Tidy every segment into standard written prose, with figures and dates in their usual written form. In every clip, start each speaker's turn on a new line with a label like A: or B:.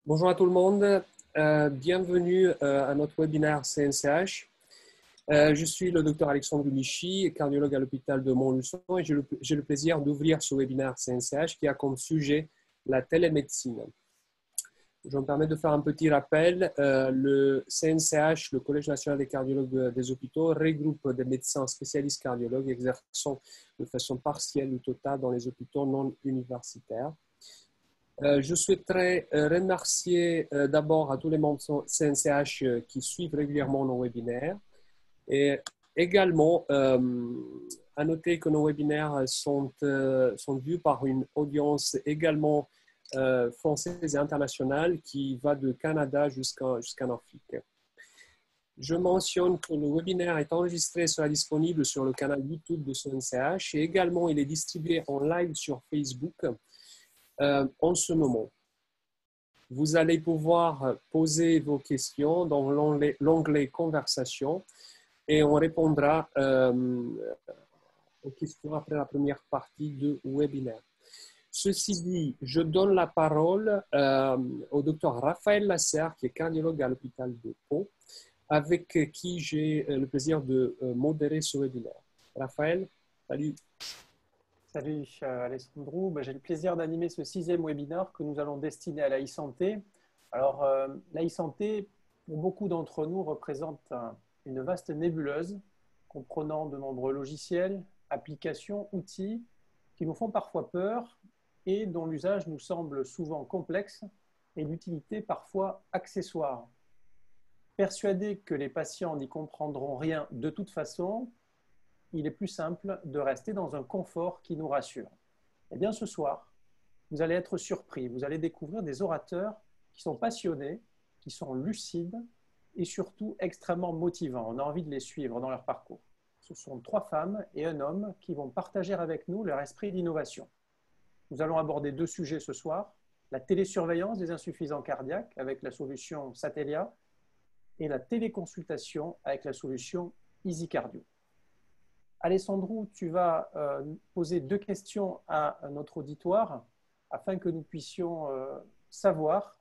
A: Bonjour à tout le monde, bienvenue à notre webinaire CNCH. Je suis le docteur Alexandre Michi, cardiologue à l'hôpital de Montluçon et j'ai le plaisir d'ouvrir ce webinaire CNCH qui a comme sujet la télémédecine. Je me permets de faire un petit rappel. Le CNCH, le Collège national des cardiologues des hôpitaux, regroupe des médecins spécialistes cardiologues exerçant de façon partielle ou totale dans les hôpitaux non universitaires. Je souhaiterais remercier d'abord à tous les membres CNCH qui suivent régulièrement nos webinaires et également à noter que nos webinaires sont vus par une audience également française et internationale qui va de Canada jusqu'en Afrique. Je mentionne que le webinaire est enregistré et sera disponible sur le canal YouTube de CNCH et également il est distribué en live sur Facebook. En ce moment, vous allez pouvoir poser vos questions dans l'onglet Conversation et on répondra aux questions après la première partie du webinaire. Ceci dit, je donne la parole au docteur Raphaël Lasserre, qui est cardiologue à l'hôpital de Pau, avec qui j'ai le plaisir de modérer ce webinaire. Raphaël, salut.
B: Salut Alessandro, j'ai le plaisir d'animer ce 6e webinaire que nous allons destiner à la e-santé. Alors la e-santé, pour beaucoup d'entre nous, représente une vaste nébuleuse comprenant de nombreux logiciels, applications, outils qui nous font parfois peur et dont l'usage nous semble souvent complexe et l'utilité parfois accessoire. Persuadés que les patients n'y comprendront rien de toute façon, il est plus simple de rester dans un confort qui nous rassure. Eh bien, ce soir, vous allez être surpris. Vous allez découvrir des orateurs qui sont passionnés, qui sont lucides et surtout extrêmement motivants. On a envie de les suivre dans leur parcours. Ce sont 3 femmes et un homme qui vont partager avec nous leur esprit d'innovation. Nous allons aborder 2 sujets ce soir, la télésurveillance des insuffisants cardiaques avec la solution Satellia et la téléconsultation avec la solution EasyCardio. Alessandro, tu vas poser 2 questions à notre auditoire afin que nous puissions savoir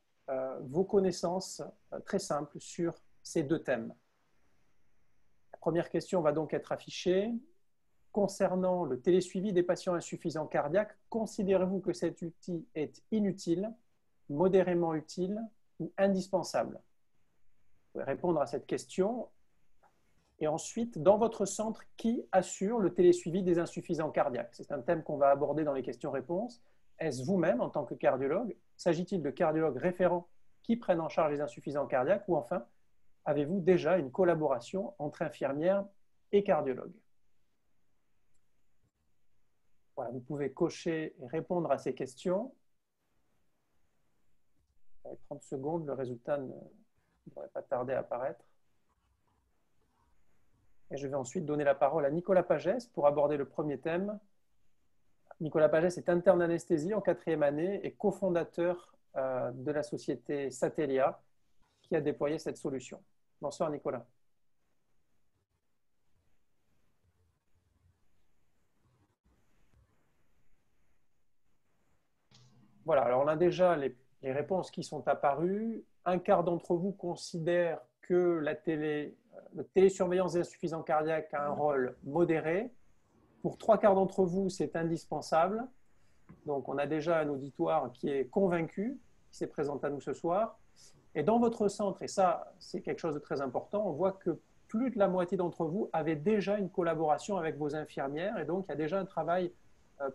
B: vos connaissances très simples sur ces 2 thèmes. La première question va donc être affichée. Concernant le télésuivi des patients insuffisants cardiaques, considérez-vous que cet outil est inutile, modérément utile ou indispensable? Vous pouvez répondre à cette question. Et ensuite, dans votre centre, qui assure le télésuivi des insuffisants cardiaques? C'est un thème qu'on va aborder dans les questions-réponses. Est-ce vous-même en tant que cardiologue? S'agit-il de cardiologues référents qui prennent en charge les insuffisants cardiaques? Ou enfin, avez-vous déjà une collaboration entre infirmières et cardiologues? Voilà, vous pouvez cocher et répondre à ces questions. Ça va être 30 secondes, le résultat ne devrait pas tarder à apparaître. Et je vais ensuite donner la parole à Nicolas Pagès pour aborder le premier thème. Nicolas Pagès est interne anesthésie en 4e année et cofondateur de la société Satellia qui a déployé cette solution. Bonsoir Nicolas. Voilà, alors on a déjà les réponses qui sont apparues. Un quart d'entre vous considère que la télésurveillance des insuffisants cardiaques a un rôle modéré. Pour 3 quarts d'entre vous, c'est indispensable. Donc, on a déjà un auditoire qui est convaincu, qui s'est présenté à nous ce soir. Et dans votre centre, et ça, c'est quelque chose de très important, on voit que plus de la moitié d'entre vous avaient déjà une collaboration avec vos infirmières. Et donc, il y a déjà un travail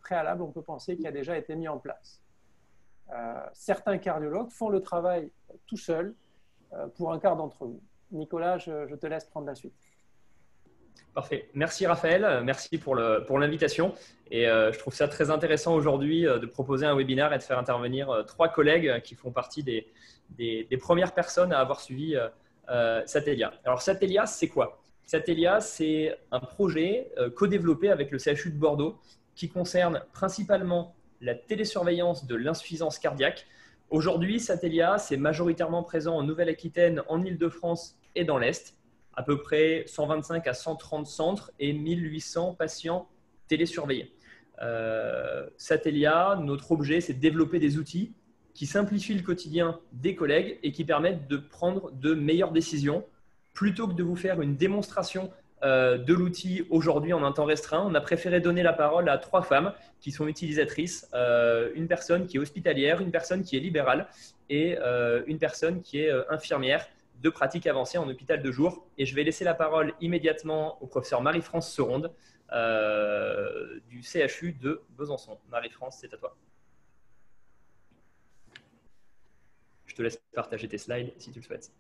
B: préalable, on peut penser, qui a déjà été mis en place. Certains cardiologues font le travail tout seuls pour un quart d'entre vous. Nicolas, je te laisse prendre la suite.
C: Parfait. Merci Raphaël, merci pour l'invitation. Et je trouve ça très intéressant aujourd'hui de proposer un webinaire et de faire intervenir 3 collègues qui font partie des premières personnes à avoir suivi Satellia. Alors Satellia, c'est quoi? Satellia, c'est un projet co-développé avec le CHU de Bordeaux qui concerne principalement la télésurveillance de l'insuffisance cardiaque. Aujourd'hui, Satellia, c'est majoritairement présent en Nouvelle-Aquitaine, en Île-de-France et dans l'Est. À peu près 125 à 130 centres et 1800 patients télésurveillés. Satellia, notre objet, c'est de développer des outils qui simplifient le quotidien des collègues et qui permettent de prendre de meilleures décisions. Plutôt que de vous faire une démonstration de l'outil aujourd'hui en un temps restreint, on a préféré donner la parole à 3 femmes qui sont utilisatrices, une personne qui est hospitalière, une personne qui est libérale et une personne qui est infirmière de pratique avancée en hôpital de jour. Et je vais laisser la parole immédiatement au professeur Marie-France Seronde du CHU de Besançon. Marie-France, c'est à toi. Je te laisse partager tes slides si tu le souhaites.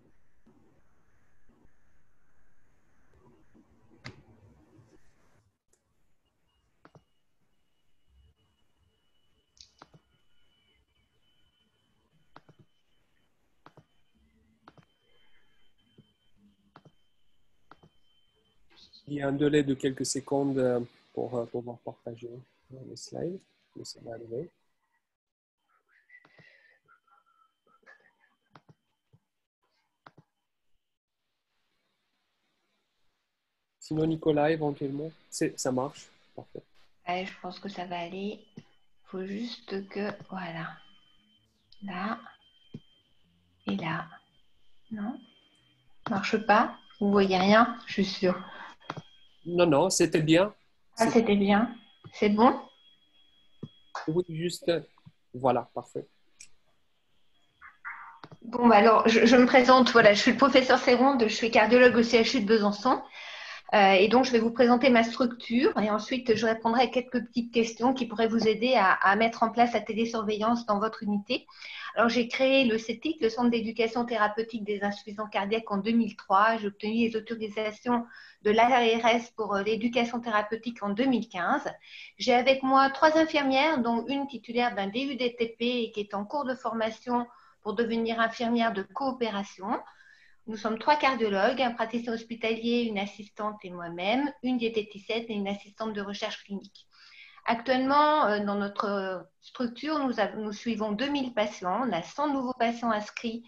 A: Il y a un délai de quelques secondes pour pouvoir partager les slides. Mais ça va arriver. Sinon, Nicolas, éventuellement, ça marche. Parfait.
D: Ouais, je pense que ça va aller. Il faut juste que, voilà, là et là. Non, ça marche pas. Vous voyez rien, je suis sûre.
A: Non, non, c'était bien.
D: Ah, c'était bien. C'est bon?
A: Oui, juste. Voilà, parfait.
D: Bon, bah alors, je me présente. Voilà, je suis le professeur Seronde, je suis cardiologue au CHU de Besançon. Et donc, je vais vous présenter ma structure et ensuite, je répondrai à quelques petites questions qui pourraient vous aider à mettre en place la télésurveillance dans votre unité. Alors, j'ai créé le CETIC, le Centre d'éducation thérapeutique des insuffisants cardiaques, en 2003. J'ai obtenu les autorisations de l'ARS pour l'éducation thérapeutique en 2015. J'ai avec moi 3 infirmières, dont une titulaire d'un DU-DTP et qui est en cours de formation pour devenir infirmière de coopération. Nous sommes 3 cardiologues, un praticien hospitalier, une assistante et moi-même, une diététicienne et une assistante de recherche clinique. Actuellement, dans notre structure, nous suivons 2000 patients. On a 100 nouveaux patients inscrits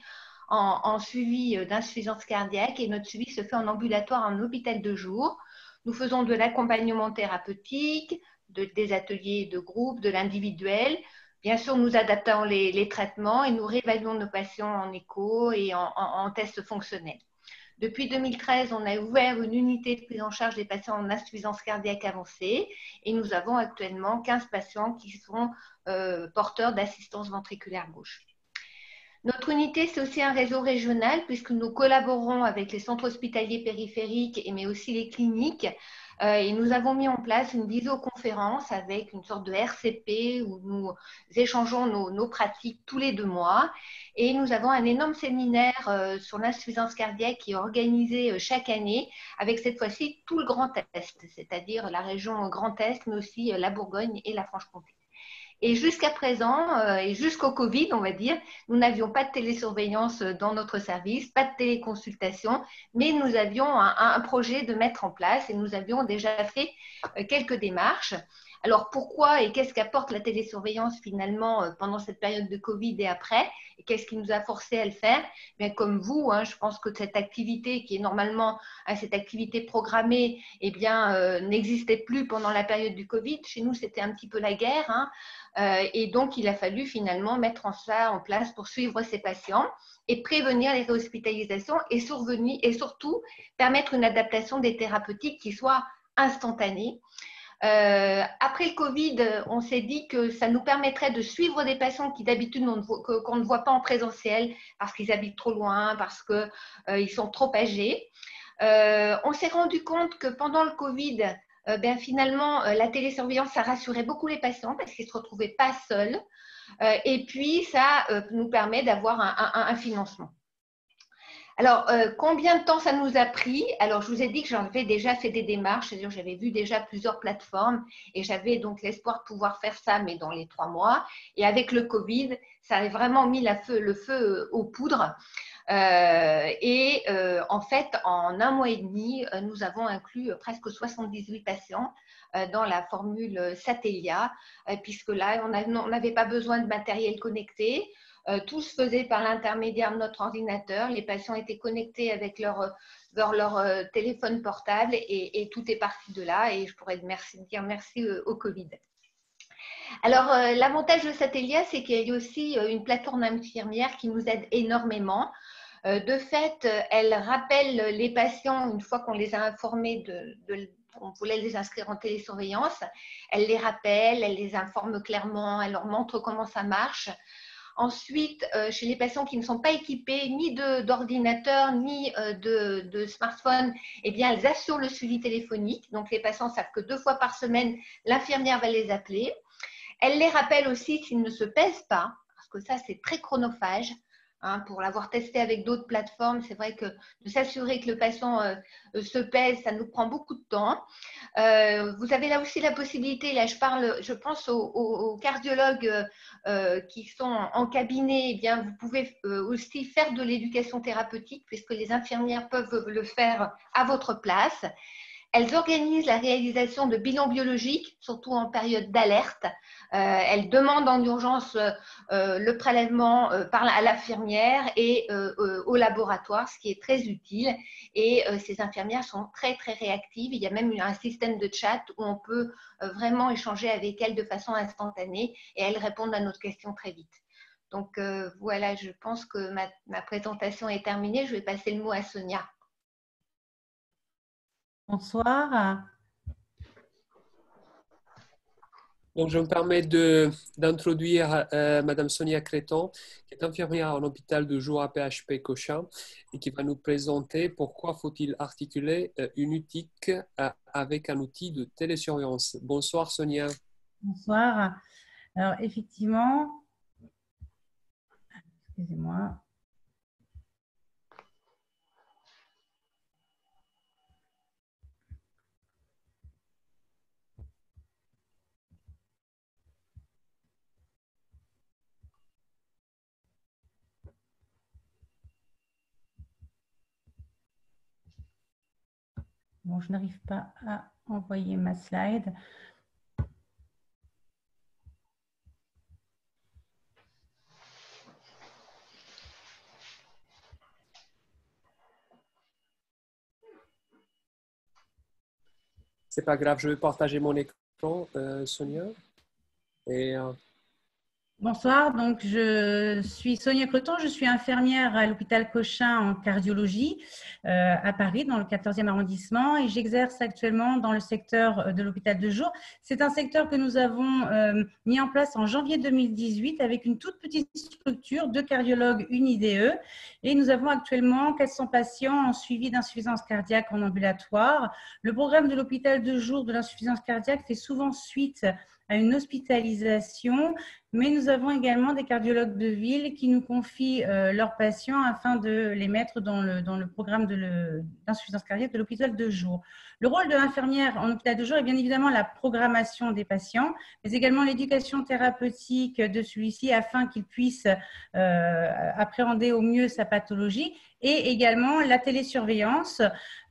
D: en suivi d'insuffisance cardiaque et notre suivi se fait en ambulatoire, en hôpital de jour. Nous faisons de l'accompagnement thérapeutique, des ateliers de groupe, de l'individuel. Bien sûr, nous adaptons les traitements et nous réévaluons nos patients en écho et en tests fonctionnels. Depuis 2013, on a ouvert une unité de prise en charge des patients en insuffisance cardiaque avancée et nous avons actuellement 15 patients qui sont porteurs d'assistance ventriculaire gauche. Notre unité, c'est aussi un réseau régional puisque nous collaborons avec les centres hospitaliers périphériques mais aussi les cliniques. Et nous avons mis en place une visioconférence avec une sorte de RCP où nous échangeons nos pratiques tous les 2 mois. Et nous avons un énorme séminaire sur l'insuffisance cardiaque qui est organisé chaque année avec cette fois-ci tout le Grand Est, c'est-à-dire la région Grand Est, mais aussi la Bourgogne et la Franche-Comté. Et jusqu'à présent, et jusqu'au Covid, on va dire, nous n'avions pas de télésurveillance dans notre service, pas de téléconsultation, mais nous avions un projet de mettre en place et nous avions déjà fait quelques démarches. Alors, pourquoi et qu'est-ce qu'apporte la télésurveillance finalement pendant cette période de Covid et après? Et qu'est-ce qui nous a forcé à le faire? Bien, comme vous, je pense que cette activité qui est normalement cette activité programmée, eh bien, n'existait plus pendant la période du Covid. Chez nous, c'était un petit peu la guerre. Et donc, il a fallu finalement mettre ça en place pour suivre ces patients et prévenir les réhospitalisations et surtout permettre une adaptation des thérapeutiques qui soit instantanée. Après le Covid, on s'est dit que ça nous permettrait de suivre des patients qui d'habitude qu'on ne voit pas en présentiel parce qu'ils habitent trop loin, parce qu'ils sont trop âgés. On s'est rendu compte que pendant le Covid, finalement, la télésurveillance, ça rassurait beaucoup les patients parce qu'ils ne se retrouvaient pas seuls. Et puis, ça nous permet d'avoir un financement. Alors, combien de temps ça nous a pris? Alors, je vous ai dit que j'avais déjà fait des démarches, c'est-à-dire j'avais vu déjà plusieurs plateformes et j'avais donc l'espoir de pouvoir faire ça, mais dans les 3 mois. Et avec le Covid, ça a vraiment mis le feu aux poudres. En fait, en 1 mois et demi, nous avons inclus presque 78 patients dans la formule Satellia, puisque là, on n'avait pas besoin de matériel connecté. Tout se faisait par l'intermédiaire de notre ordinateur. Les patients étaient connectés avec leur téléphone portable et tout est parti de là. Et je pourrais dire merci au Covid. Alors, l'avantage de Satellia, c'est qu'il y a aussi une plateforme infirmière qui nous aide énormément. De fait, elle rappelle les patients, une fois qu'on les a informés on voulait les inscrire en télésurveillance, elle les rappelle, elle les informe clairement, elle leur montre comment ça marche. Ensuite, chez les patients qui ne sont pas équipés ni d'ordinateur ni de smartphone, eh bien, elles assurent le suivi téléphonique. Donc, les patients savent que 2 fois par semaine, l'infirmière va les appeler. Elle les rappelle aussi qu'ils ne se pèsent pas, parce que ça, c'est très chronophage. Hein, pour l'avoir testé avec d'autres plateformes, c'est vrai que de s'assurer que le patient se pèse, ça nous prend beaucoup de temps. Vous avez là aussi la possibilité, là je pense aux cardiologues qui sont en cabinet, eh bien, vous pouvez aussi faire de l'éducation thérapeutique puisque les infirmières peuvent le faire à votre place. Elles organisent la réalisation de bilans biologiques, surtout en période d'alerte. Elles demandent en urgence le prélèvement à l'infirmière et au laboratoire, ce qui est très utile. Et ces infirmières sont très, très réactives. Il y a même un système de chat où on peut vraiment échanger avec elles de façon instantanée et elles répondent à nos questions très vite. Donc voilà, je pense que ma présentation est terminée. Je vais passer le mot à Sonia.
E: Bonsoir.
A: Donc, je me permets d'introduire Madame Sonia Créton, qui est infirmière en hôpital de jour à PHP Cochin et qui va nous présenter pourquoi faut-il articuler une UTIC avec un outil de télésurveillance. Bonsoir Sonia.
E: Bonsoir. Alors, effectivement, excusez-moi. Bon, je n'arrive pas à envoyer ma slide.
A: C'est pas grave, je vais partager mon écran, Sonia.
E: Bonsoir, donc je suis Sonia Creton, je suis infirmière à l'hôpital Cochin en cardiologie à Paris, dans le 14e arrondissement, et j'exerce actuellement dans le secteur de l'hôpital de jour. C'est un secteur que nous avons mis en place en janvier 2018 avec une toute petite structure de cardiologues, une IDE, et nous avons actuellement 400 patients en suivi d'insuffisance cardiaque en ambulatoire. Le programme de l'hôpital de jour de l'insuffisance cardiaque fait souvent suite à une hospitalisation, mais nous avons également des cardiologues de ville qui nous confient leurs patients afin de les mettre dans le programme d'insuffisance cardiaque de l'hôpital de jour. Le rôle de l'infirmière en hôpital de jour est bien évidemment la programmation des patients, mais également l'éducation thérapeutique de celui-ci afin qu'il puisse appréhender au mieux sa pathologie, et également la télésurveillance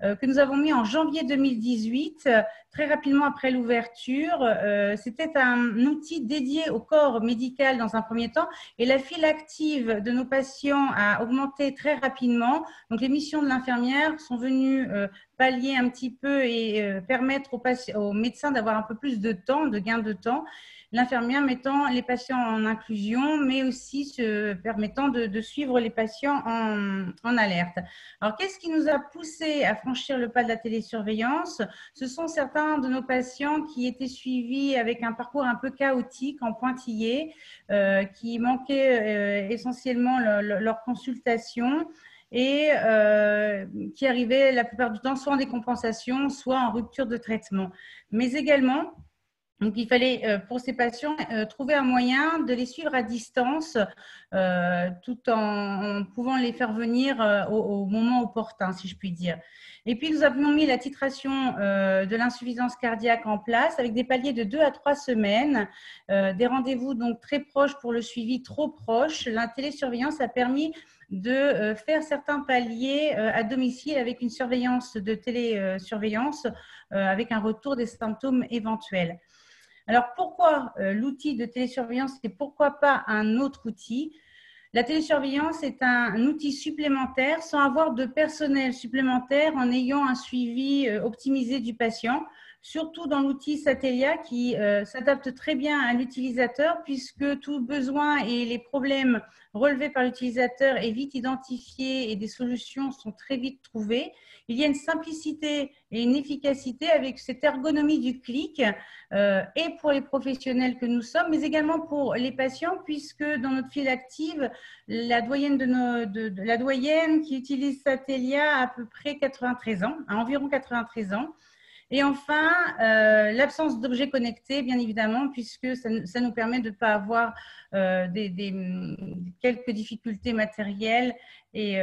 E: que nous avons mis en janvier 2018, très rapidement après l'ouverture. C'était un outil dédié au corps médical dans un premier temps, et la file active de nos patients a augmenté très rapidement. Donc, les missions de l'infirmière sont venues pallier un petit peu et permettre aux médecins d'avoir un peu plus de temps, de gain de temps. L'infirmière mettant les patients en inclusion, mais aussi se permettant de suivre les patients en alerte. Alors, qu'est-ce qui nous a poussé à franchir le pas de la télésurveillance? Ce sont certains de nos patients qui étaient suivis avec un parcours un peu chaotique, en pointillé, qui manquaient essentiellement leur consultation et qui arrivaient la plupart du temps soit en décompensation, soit en rupture de traitement. Mais également, donc, il fallait, pour ces patients, trouver un moyen de les suivre à distance tout en pouvant les faire venir au moment opportun, si je puis dire. Et puis, nous avions mis la titration de l'insuffisance cardiaque en place avec des paliers de 2 à 3 semaines, des rendez-vous donc très proches pour le suivi trop proche. La télésurveillance a permis de faire certains paliers à domicile avec une surveillance de télésurveillance avec un retour des symptômes éventuels. Alors, pourquoi l'outil de télésurveillance et pourquoi pas un autre outil? La télésurveillance est un outil supplémentaire sans avoir de personnel supplémentaire en ayant un suivi optimisé du patient. surtout dans l'outil Satellia qui s'adapte très bien à l'utilisateur puisque tout besoin et les problèmes relevés par l'utilisateur est vite identifié et des solutions sont très vite trouvées. Il y a une simplicité et une efficacité avec cette ergonomie du clic et pour les professionnels que nous sommes, mais également pour les patients puisque dans notre file active, la doyenne, la doyenne qui utilise Satellia a à peu près 93 ans, à environ 93 ans. Et enfin, l'absence d'objets connectés, bien évidemment, puisque ça nous permet de ne pas avoir quelques difficultés matérielles et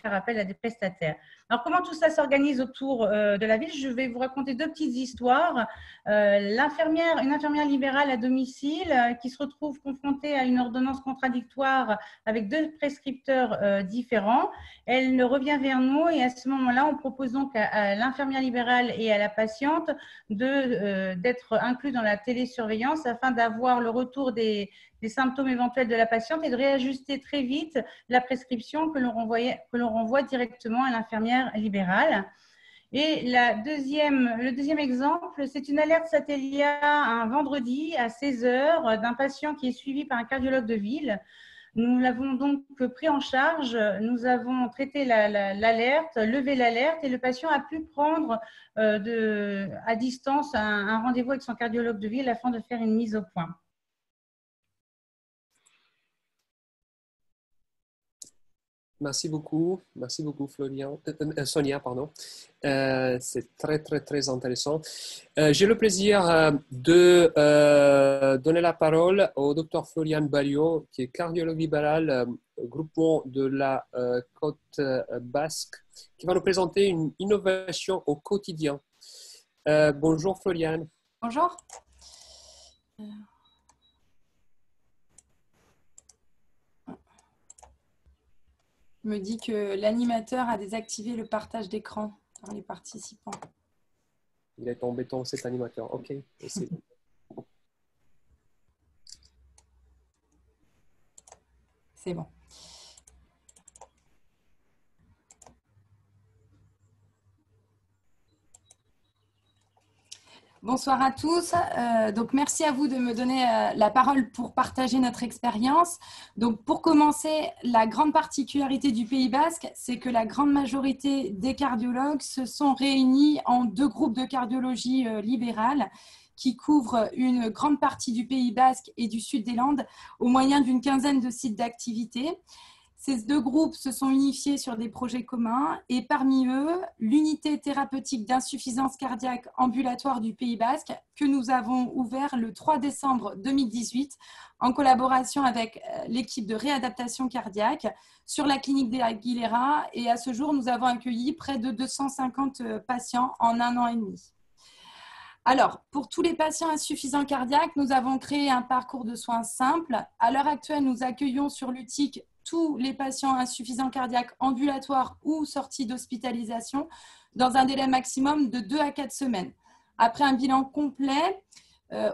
E: faire appel à des prestataires. Alors, comment tout ça s'organise autour de la ville? Je vais vous raconter deux petites histoires. Une infirmière libérale à domicile qui se retrouve confrontée à une ordonnance contradictoire avec deux prescripteurs différents. Elle revient vers nous et à ce moment-là, on propose donc à l'infirmière libérale et à la patiente d'être inclus dans la télésurveillance afin d'avoir le retour des symptômes éventuels de la patiente et de réajuster très vite la prescription que l'on renvoie directement à l'infirmière libérale. Et le deuxième exemple, c'est une alerte Satellia un vendredi à 16 h d'un patient qui est suivi par un cardiologue de ville. Nous l'avons donc pris en charge, nous avons traité l'alerte, levé l'alerte et le patient a pu prendre à distance un rendez-vous avec son cardiologue de ville afin de faire une mise au point.
A: Merci beaucoup Sonia, pardon. C'est très intéressant. J'ai le plaisir de donner la parole au docteur Florian Barrio, qui est cardiologue libéral, groupement de la côte basque, qui va nous présenter une innovation au quotidien. Bonjour Florian.
F: Bonjour. Me dit que l'animateur a désactivé le partage d'écran dans les participants.
A: Il est embêtant cet animateur. Ok.
F: C'est bon. Bonsoir à tous. Donc, merci à vous de me donner la parole pour partager notre expérience. Donc, pour commencer, la grande particularité du Pays Basque, c'est que la grande majorité des cardiologues se sont réunis en deux groupes de cardiologie libérale qui couvrent une grande partie du Pays Basque et du sud des Landes au moyen d'une quinzaine de sites d'activité. Ces deux groupes se sont unifiés sur des projets communs et parmi eux, l'unité thérapeutique d'insuffisance cardiaque ambulatoire du Pays Basque que nous avons ouvert le 3 décembre 2018 en collaboration avec l'équipe de réadaptation cardiaque sur la clinique d'Aguilera et à ce jour, nous avons accueilli près de 250 patients en 1 an et demi. Alors, pour tous les patients insuffisants cardiaques, nous avons créé un parcours de soins simple. À l'heure actuelle, nous accueillons sur l'UTIC tous les patients insuffisants cardiaques ambulatoires ou sortis d'hospitalisation dans un délai maximum de 2 à 4 semaines. Après un bilan complet,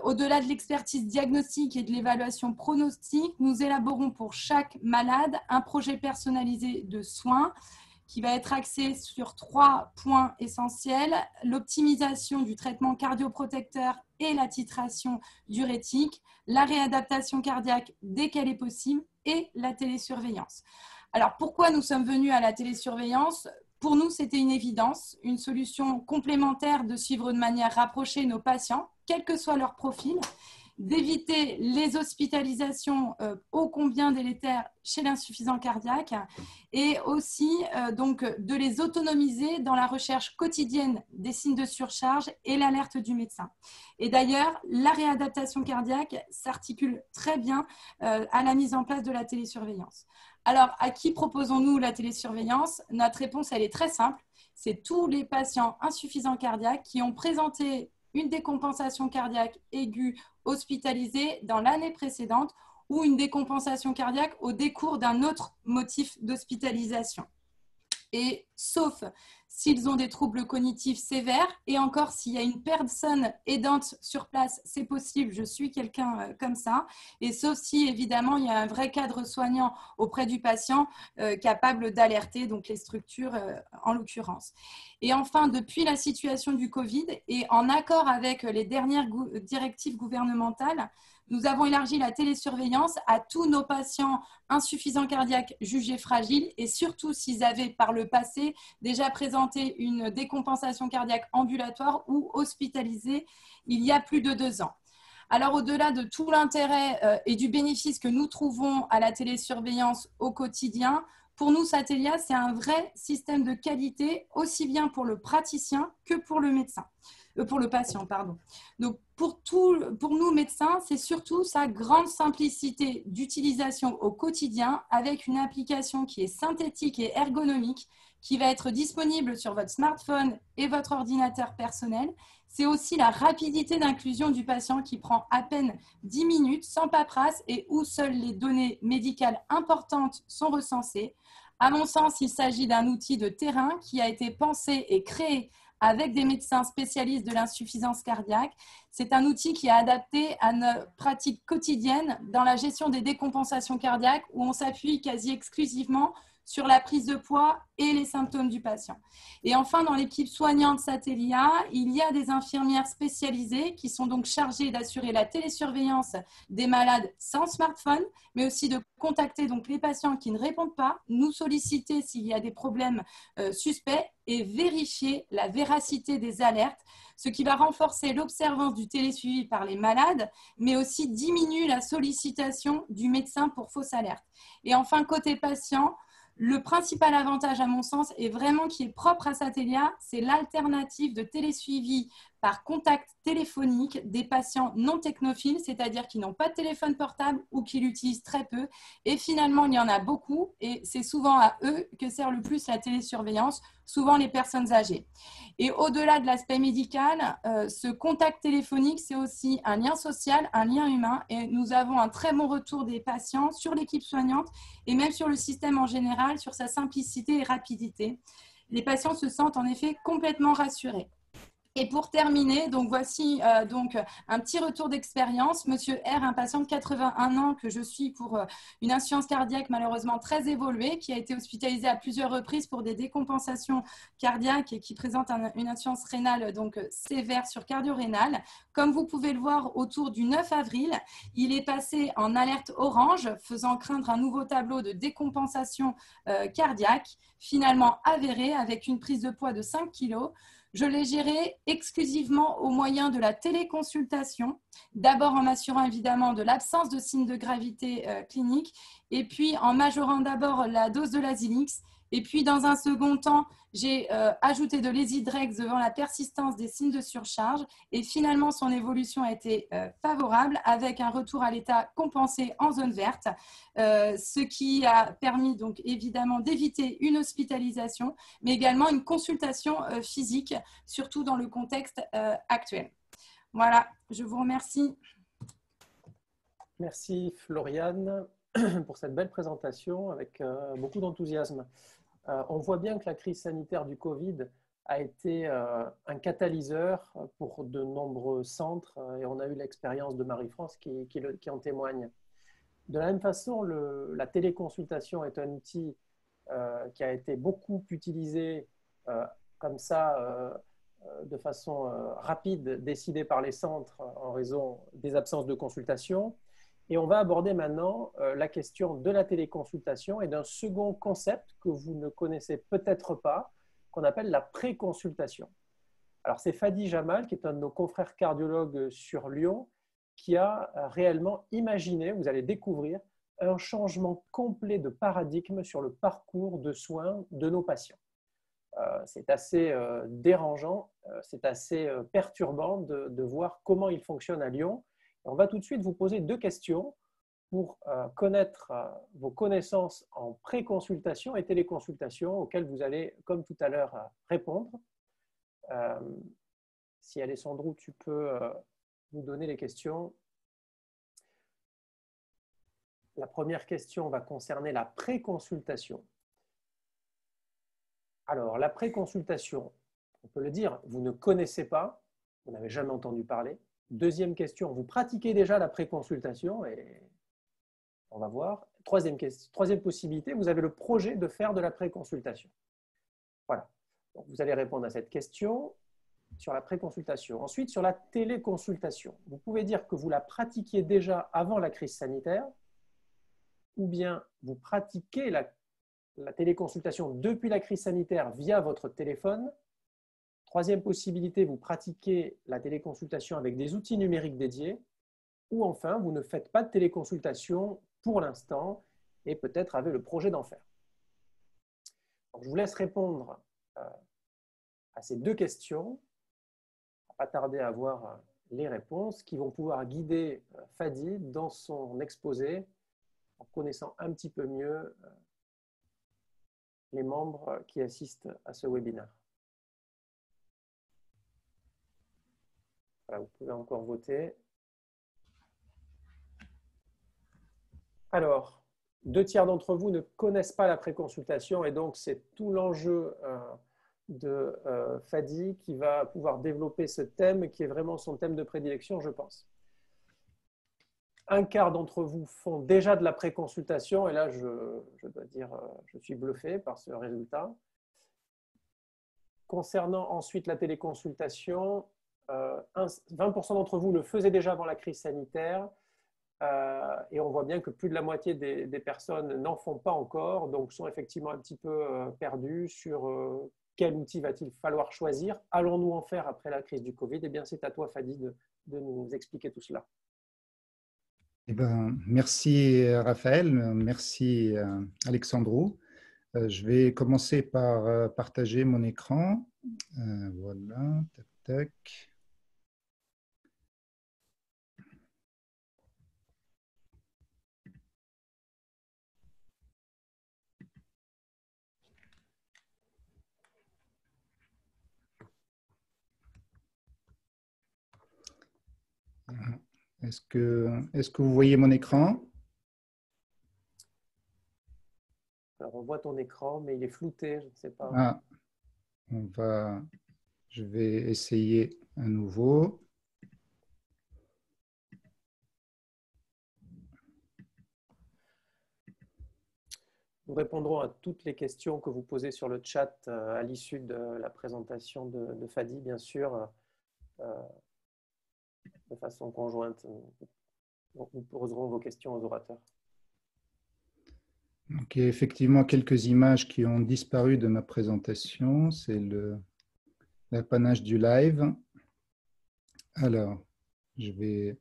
F: au-delà de l'expertise diagnostique et de l'évaluation pronostique, nous élaborons pour chaque malade un projet personnalisé de soins qui va être axé sur 3 points essentiels, l'optimisation du traitement cardioprotecteur et la titration diurétique, la réadaptation cardiaque dès qu'elle est possible et la télésurveillance. Alors, pourquoi nous sommes venus à la télésurveillance? Pour nous, c'était une évidence, une solution complémentaire de suivre de manière rapprochée nos patients, quel que soit leur profil, d'éviter les hospitalisations ô combien délétères chez l'insuffisant cardiaque et aussi donc de les autonomiser dans la recherche quotidienne des signes de surcharge et l'alerte du médecin. Et d'ailleurs, la réadaptation cardiaque s'articule très bien à la mise en place de la télésurveillance. Alors, à qui proposons-nous la télésurveillance? Notre réponse, elle est très simple. C'est tous les patients insuffisants cardiaques qui ont présenté une décompensation cardiaque aiguë hospitalisée dans l'année précédente ou une décompensation cardiaque au décours d'un autre motif d'hospitalisation. et sauf s'ils ont des troubles cognitifs sévères, et encore s'il y a une personne aidante sur place, c'est possible, je suis quelqu'un comme ça, et sauf si évidemment il y a un vrai cadre soignant auprès du patient capable d'alerter donc les structures en l'occurrence. Et enfin, depuis la situation du Covid et en accord avec les dernières directives gouvernementales, nous avons élargi la télésurveillance à tous nos patients insuffisants cardiaques jugés fragiles et surtout s'ils avaient par le passé déjà présenté une décompensation cardiaque ambulatoire ou hospitalisés il y a plus de 2 ans. Alors, au-delà de tout l'intérêt et du bénéfice que nous trouvons à la télésurveillance au quotidien, pour nous, Satellia, c'est un vrai système de qualité, aussi bien pour le praticien que pour le médecin. Pour le patient, pardon. Donc, pour nous médecins, c'est surtout sa grande simplicité d'utilisation au quotidien avec une application qui est synthétique et ergonomique, qui va être disponible sur votre smartphone et votre ordinateur personnel. C'est aussi la rapidité d'inclusion du patient qui prend à peine 10 minutes sans paperasse et où seules les données médicales importantes sont recensées. À mon sens, il s'agit d'un outil de terrain qui a été pensé et créé avec des médecins spécialistes de l'insuffisance cardiaque. C'est un outil qui est adapté à nos pratiques quotidiennes dans la gestion des décompensations cardiaques où on s'appuie quasi exclusivement sur la prise de poids et les symptômes du patient. Et enfin, dans l'équipe soignante Satellia, il y a des infirmières spécialisées qui sont donc chargées d'assurer la télésurveillance des malades sans smartphone, mais aussi de contacter donc les patients qui ne répondent pas, nous solliciter s'il y a des problèmes suspects et vérifier la véracité des alertes, ce qui va renforcer l'observance du télésuivi par les malades, mais aussi diminuer la sollicitation du médecin pour fausse alerte. Et enfin, côté patient, le principal avantage, à mon sens, est vraiment qui est propre à Satellia, c'est l'alternative de télésuivi par contact téléphonique des patients non technophiles, c'est-à-dire qui n'ont pas de téléphone portable ou qui l'utilisent très peu. Et finalement, il y en a beaucoup et c'est souvent à eux que sert le plus la télésurveillance, souvent les personnes âgées. Et au-delà de l'aspect médical, ce contact téléphonique, c'est aussi un lien social, un lien humain. Et nous avons un très bon retour des patients sur l'équipe soignante et même sur le système en général, sur sa simplicité et rapidité. Les patients se sentent en effet complètement rassurés. Et pour terminer, donc voici donc un petit retour d'expérience. Monsieur R, un patient de 81 ans que je suis pour une insuffisance cardiaque malheureusement très évoluée, qui a été hospitalisé à plusieurs reprises pour des décompensations cardiaques et qui présente une insuffisance rénale donc sévère sur cardio-rénale. Comme vous pouvez le voir, autour du 9 avril, il est passé en alerte orange, faisant craindre un nouveau tableau de décompensation cardiaque, finalement avéré avec une prise de poids de 5 kg. Je l'ai géré exclusivement au moyen de la téléconsultation, d'abord en m'assurant évidemment de l'absence de signes de gravité clinique, et puis en majorant d'abord la dose de l'Azilix, et puis dans un second temps, j'ai ajouté de l'Ezidrex devant la persistance des signes de surcharge, et finalement son évolution a été favorable avec un retour à l'état compensé en zone verte, ce qui a permis donc évidemment d'éviter une hospitalisation, mais également une consultation physique, surtout dans le contexte actuel. Voilà, je vous remercie.
B: Merci Floriane pour cette belle présentation avec beaucoup d'enthousiasme. On voit bien que la crise sanitaire du Covid a été un catalyseur pour de nombreux centres et on a eu l'expérience de Marie-France qui en témoigne. De la même façon, la téléconsultation est un outil qui a été beaucoup utilisé comme ça, de façon rapide, décidé par les centres en raison des absences de consultation. Et on va aborder maintenant la question de la téléconsultation et d'un second concept que vous ne connaissez peut-être pas, qu'on appelle la préconsultation. Alors c'est Fadi Jamal, qui est un de nos confrères cardiologues sur Lyon, qui a réellement imaginé, vous allez découvrir, un changement complet de paradigme sur le parcours de soins de nos patients. C'est assez dérangeant, c'est assez perturbant de voir comment il fonctionne à Lyon. On va tout de suite vous poser 2 questions pour connaître vos connaissances en préconsultation et téléconsultation auxquelles vous allez, comme tout à l'heure, répondre. Si Alessandro, tu peux nous donner les questions. La première question va concerner la préconsultation. Alors, la pré-consultation, on peut le dire, vous ne connaissez pas, vous n'avez jamais entendu parler. Deuxième question, vous pratiquez déjà la pré-consultation et on va voir. Troisième possibilité, vous avez le projet de faire de la pré-consultation. Voilà. Donc, vous allez répondre à cette question sur la pré-consultation. Ensuite, sur la téléconsultation. Vous pouvez dire que vous la pratiquiez déjà avant la crise sanitaire ou bien vous pratiquez la téléconsultation depuis la crise sanitaire via votre téléphone. Troisième possibilité, vous pratiquez la téléconsultation avec des outils numériques dédiés. Ou enfin, vous ne faites pas de téléconsultation pour l'instant et peut-être avez le projet d'en faire. Donc, je vous laisse répondre à ces deux questions. On ne va pas tarder à voir les réponses qui vont pouvoir guider Fadi dans son exposé en connaissant un petit peu mieux les membres qui assistent à ce webinaire. Voilà, vous pouvez encore voter. Alors, 2/3 d'entre vous ne connaissent pas la préconsultation et donc c'est tout l'enjeu de Fadi qui va pouvoir développer ce thème qui est vraiment son thème de prédilection, je pense. 1/4 d'entre vous font déjà de la préconsultation et là, je dois dire, je suis bluffé par ce résultat. Concernant ensuite la téléconsultation, 20% d'entre vous le faisaient déjà avant la crise sanitaire et on voit bien que plus de la moitié des personnes n'en font pas encore, donc sont effectivement un petit peu perdues sur quel outil va-t-il falloir choisir. Allons-nous en faire après la crise du Covid? Eh bien, c'est à toi, Fadi, de nous expliquer tout cela.
G: Eh ben, merci Raphaël, merci Alexandro. Je vais commencer par partager mon écran. Voilà, tac, tac. Est-ce que vous voyez mon écran?
B: Alors, on voit ton écran, mais il est flouté, je ne sais pas.
G: Ah, je vais essayer à nouveau.
B: Nous répondrons à toutes les questions que vous posez sur le chat à l'issue de la présentation de Fadi, bien sûr, de façon conjointe. Donc, nous poserons vos questions aux orateurs.
G: Donc, il y a effectivement quelques images qui ont disparu de ma présentation. C'est l'apanage du live. Alors, je vais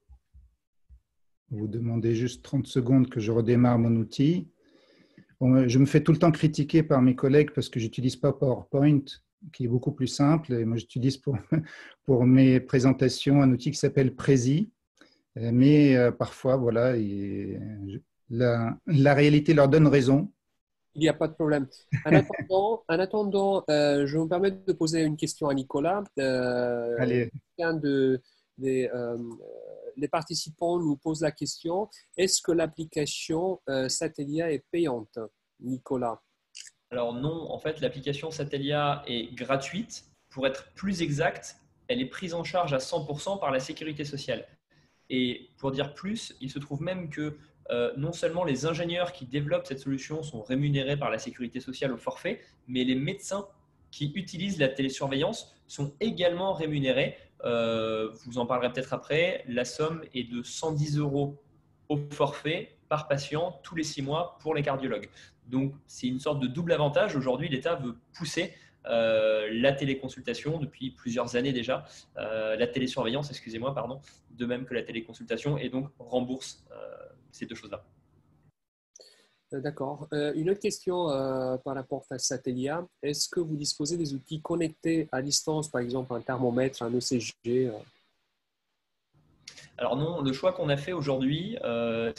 G: vous demander juste 30 secondes que je redémarre mon outil. Bon, je me fais tout le temps critiquer par mes collègues parce que je n'utilise pas PowerPoint, qui est beaucoup plus simple. Et moi, j'utilise pour mes présentations un outil qui s'appelle Prezi. Mais parfois, voilà, la réalité leur donne raison.
A: Il n'y a pas de problème. En attendant, je me permets de poser une question à Nicolas.
G: Allez.
A: Les participants nous posent la question, est-ce que l'application Satellia est payante, Nicolas?
C: Alors non, en fait, l'application Satellia est gratuite. Pour être plus exact, elle est prise en charge à 100% par la Sécurité sociale. Et pour dire plus, il se trouve même que non seulement les ingénieurs qui développent cette solution sont rémunérés par la Sécurité sociale au forfait, mais les médecins qui utilisent la télésurveillance sont également rémunérés. Vous en parlerez peut-être après. La somme est de 110 € au forfait par patient tous les 6 mois pour les cardiologues. Donc, c'est une sorte de double avantage. Aujourd'hui, l'État veut pousser la téléconsultation depuis plusieurs années déjà, la télésurveillance, excusez-moi, pardon, de même que la téléconsultation, et donc rembourse ces deux choses-là.
A: D'accord. Une autre question par rapport à Satellia. Est-ce que vous disposez des outils connectés à distance, par exemple un thermomètre, un ECG?
C: Alors non, le choix qu'on a fait aujourd'hui,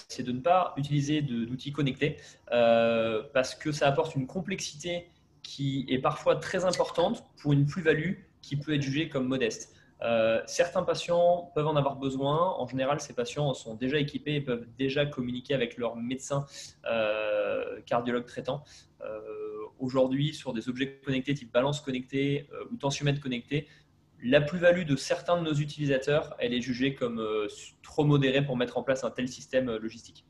C: c'est de ne pas utiliser d'outils connectés parce que ça apporte une complexité qui est parfois très importante pour une plus-value qui peut être jugée comme modeste. Certains patients peuvent en avoir besoin. En général, ces patients sont déjà équipés et peuvent déjà communiquer avec leur médecin cardiologue traitant aujourd'hui sur des objets connectés type balance connectée ou tensiomètre connecté, la plus-value de certains de nos utilisateurs, elle est jugée comme trop modérée pour mettre en place un tel système logistique.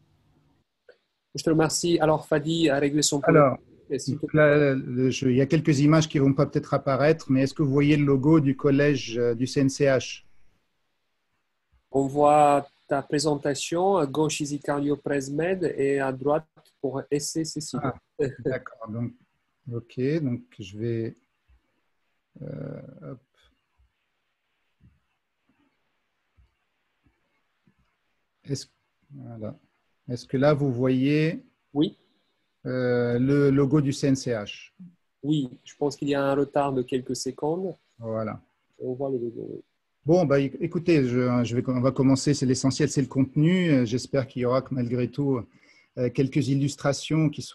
A: Je te remercie. Alors, Fadi a réglé son problème.
G: Alors, là, il y a quelques images qui ne vont pas peut-être apparaître, mais est-ce que vous voyez le logo du collège du CNCH?
A: On voit ta présentation. À gauche, ici, Cardio PresMed et à droite, pour essai Cécile.
G: Ah, d'accord. Donc, OK. Donc, je vais… hop. Voilà. Est-ce que là, vous voyez
A: Oui.
G: le logo du CNCH?
A: Oui, je pense qu'il y a un retard de quelques secondes.
G: Voilà.
A: On voit le logo. Oui.
G: Bon, bah, écoutez, on va commencer. C'est l'essentiel, c'est le contenu. J'espère qu'il y aura malgré tout quelques illustrations qui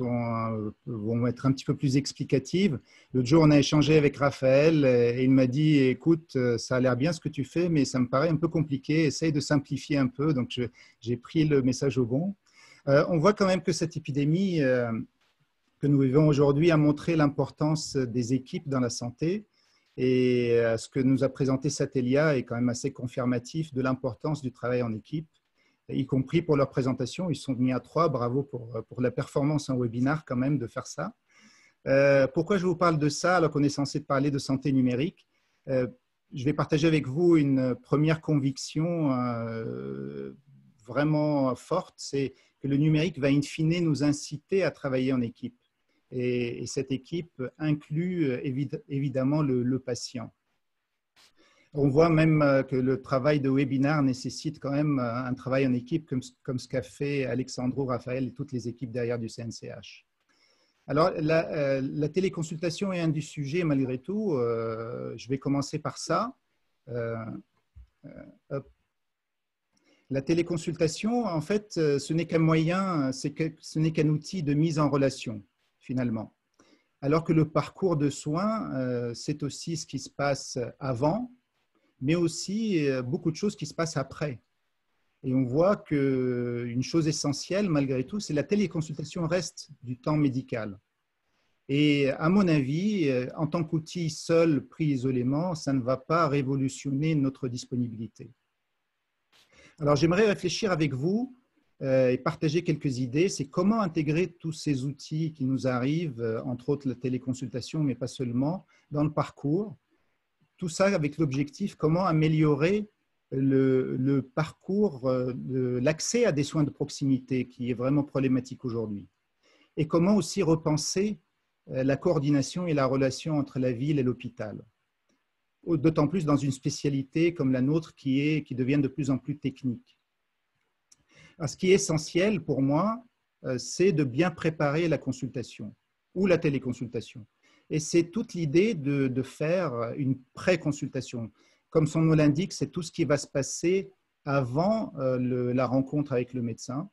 G: vont être un petit peu plus explicatives. L'autre jour, on a échangé avec Raphaël et il m'a dit, écoute, ça a l'air bien ce que tu fais, mais ça me paraît un peu compliqué. Essaye de simplifier un peu. Donc, j'ai pris le message au bon. On voit quand même que cette épidémie que nous vivons aujourd'hui a montré l'importance des équipes dans la santé. Et ce que nous a présenté Satellia est quand même assez confirmatif de l'importance du travail en équipe, y compris pour leur présentation. Ils sont mis à 3. Bravo pour la performance en webinaire quand même de faire ça. Pourquoi je vous parle de ça alors qu'on est censé parler de santé numérique? Je vais partager avec vous une première conviction vraiment forte, c'est que le numérique va in fine nous inciter à travailler en équipe. Et cette équipe inclut évidemment le patient. On voit même que le travail de webinaire nécessite quand même un travail en équipe comme ce qu'a fait Alexandro, Raphaël et toutes les équipes derrière du CNCH. Alors, la téléconsultation est un du sujet malgré tout. Je vais commencer par ça. La téléconsultation, en fait, ce n'est qu'un moyen, ce n'est qu'un outil de mise en relation, finalement. Alors que le parcours de soins, c'est aussi ce qui se passe avant, mais aussi beaucoup de choses qui se passent après. Et on voit qu'une chose essentielle, malgré tout, c'est la téléconsultation reste du temps médical. Et à mon avis, en tant qu'outil seul, pris isolément, ça ne va pas révolutionner notre disponibilité. Alors, j'aimerais réfléchir avec vous et partager quelques idées. C'est comment intégrer tous ces outils qui nous arrivent, entre autres la téléconsultation, mais pas seulement, dans le parcours. Tout ça avec l'objectif, comment améliorer le parcours, l'accès à des soins de proximité qui est vraiment problématique aujourd'hui. Et comment aussi repenser la coordination et la relation entre la ville et l'hôpital. D'autant plus dans une spécialité comme la nôtre qui devient de plus en plus technique. Alors, ce qui est essentiel pour moi, c'est de bien préparer la consultation ou la téléconsultation. Et c'est toute l'idée de faire une pré-consultation. Comme son nom l'indique, c'est tout ce qui va se passer avant la rencontre avec le médecin,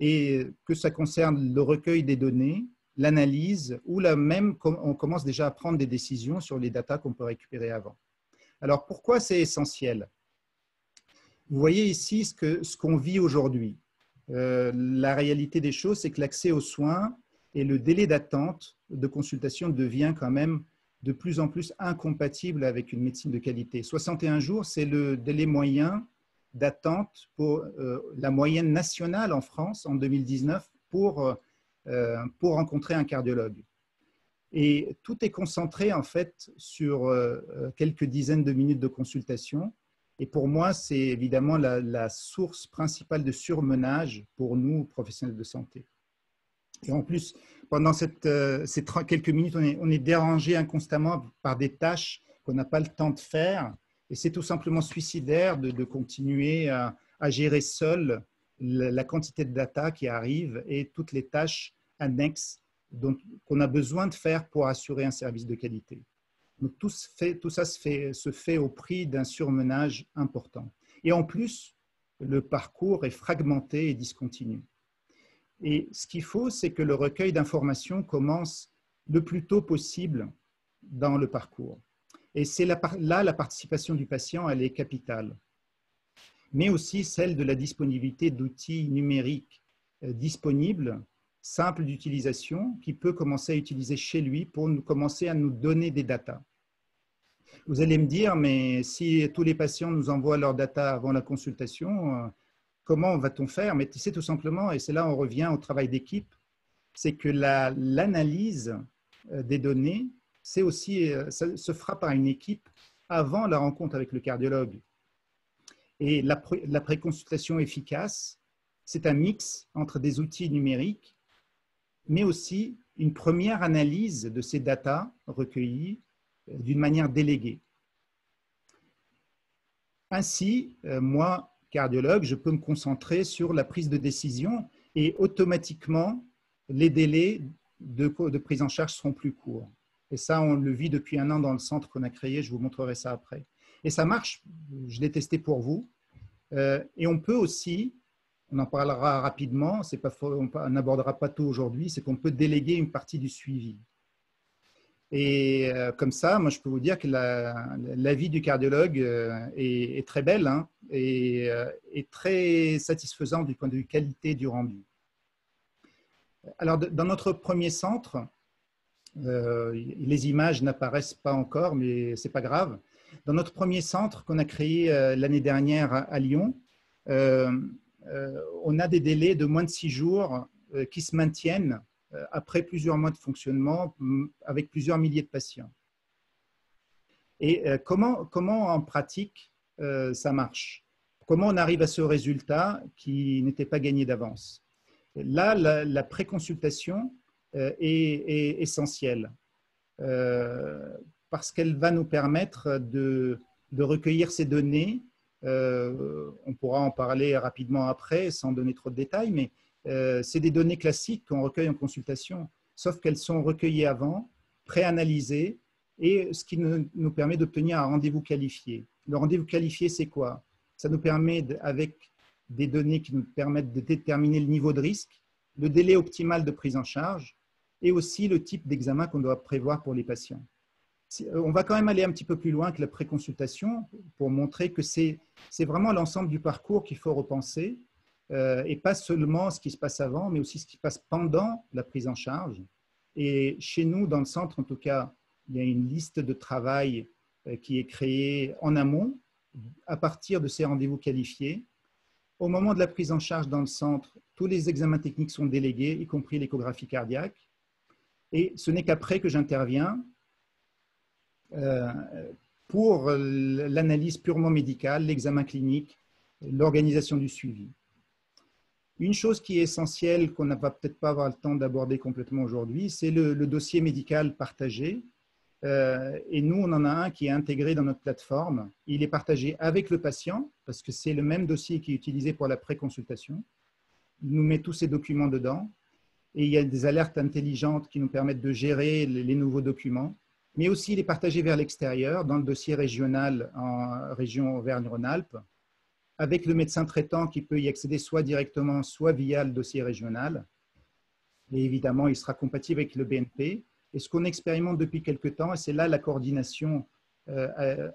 G: et que ça concerne le recueil des données, l'analyse, ou même on commence déjà à prendre des décisions sur les datas qu'on peut récupérer avant. Alors, pourquoi c'est essentiel? Vous voyez ici ce qu'on vit aujourd'hui. La réalité des choses, c'est que l'accès aux soins et le délai d'attente de consultation devient quand même de plus en plus incompatible avec une médecine de qualité. 61 jours, c'est le délai moyen d'attente pour la moyenne nationale en France en 2019 pour rencontrer un cardiologue. Et tout est concentré en fait sur quelques dizaines de minutes de consultation. Et pour moi, c'est évidemment la source principale de surmenage pour nous, professionnels de santé. Et en plus, pendant ces quelques minutes, on est dérangé inconstamment par des tâches qu'on n'a pas le temps de faire. Et c'est tout simplement suicidaire de continuer à gérer seul la quantité de data qui arrive et toutes les tâches annexes qu'on a besoin de faire pour assurer un service de qualité. Donc, tout ça se fait au prix d'un surmenage important. Et en plus, le parcours est fragmenté et discontinu. Et ce qu'il faut, c'est que le recueil d'informations commence le plus tôt possible dans le parcours. Et c'est là la participation du patient, elle est capitale. Mais aussi celle de la disponibilité d'outils numériques disponibles simple d'utilisation qu'il peut commencer à utiliser chez lui pour commencer à nous donner des datas. Vous allez me dire, mais si tous les patients nous envoient leurs datas avant la consultation, comment va-t-on faire? Mais c'est tout simplement, et c'est là on revient au travail d'équipe, c'est que l'analyse des données, c'est aussi, ça se fera par une équipe avant la rencontre avec le cardiologue. Et la préconsultation efficace, c'est un mix entre des outils numériques, mais aussi une première analyse de ces datas recueillies d'une manière déléguée. Ainsi, moi, cardiologue, je peux me concentrer sur la prise de décision et automatiquement, les délais de prise en charge seront plus courts. Et ça, on le vit depuis 1 an dans le centre qu'on a créé, je vous montrerai ça après. Et ça marche, je l'ai testé pour vous. Et on peut aussi, on en parlera rapidement, on n'abordera pas tout aujourd'hui, c'est qu'on peut déléguer une partie du suivi. Et comme ça, moi, je peux vous dire que la vie du cardiologue est très belle, hein, et très satisfaisante du point de vue qualité du rendu. Alors, dans notre premier centre, les images n'apparaissent pas encore, mais ce n'est pas grave. Dans notre premier centre qu'on a créé l'année dernière à Lyon, on a des délais de moins de 6 jours qui se maintiennent après plusieurs mois de fonctionnement avec plusieurs milliers de patients. Et comment en pratique ça marche? Comment on arrive à ce résultat qui n'était pas gagné d'avance? Là, la préconsultation est essentielle parce qu'elle va nous permettre de recueillir ces données. On pourra en parler rapidement après sans donner trop de détails, mais c'est des données classiques qu'on recueille en consultation, sauf qu'elles sont recueillies avant, préanalysées, et ce qui nous permet d'obtenir un rendez-vous qualifié. Le rendez-vous qualifié, c'est quoi? Ça nous permet, avec des données qui nous permettent de déterminer le niveau de risque, le délai optimal de prise en charge, et aussi le type d'examen qu'on doit prévoir pour les patients. On va quand même aller un petit peu plus loin que la préconsultation pour montrer que c'est vraiment l'ensemble du parcours qu'il faut repenser, et pas seulement ce qui se passe avant, mais aussi ce qui se passe pendant la prise en charge. Et chez nous, dans le centre, en tout cas, il y a une liste de travail qui est créée en amont à partir de ces rendez-vous qualifiés. Au moment de la prise en charge dans le centre, tous les examens techniques sont délégués, y compris l'échographie cardiaque. Et ce n'est qu'après que j'interviens pour l'analyse purement médicale, l'examen clinique, l'organisation du suivi. Une chose qui est essentielle, qu'on ne va peut-être pas avoir le temps d'aborder complètement aujourd'hui, c'est le dossier médical partagé. Et nous, on en a un qui est intégré dans notre plateforme. Il est partagé avec le patient, parce que c'est le même dossier qui est utilisé pour la préconsultation. Il nous met tous ces documents dedans. Et il y a des alertes intelligentes qui nous permettent de gérer les nouveaux documents. Mais aussi, il est partagé vers l'extérieur, dans le dossier régional en région Auvergne-Rhône-Alpes, avec le médecin traitant qui peut y accéder soit directement, soit via le dossier régional. Et évidemment, il sera compatible avec le BNP. Et ce qu'on expérimente depuis quelque temps, et c'est là la coordination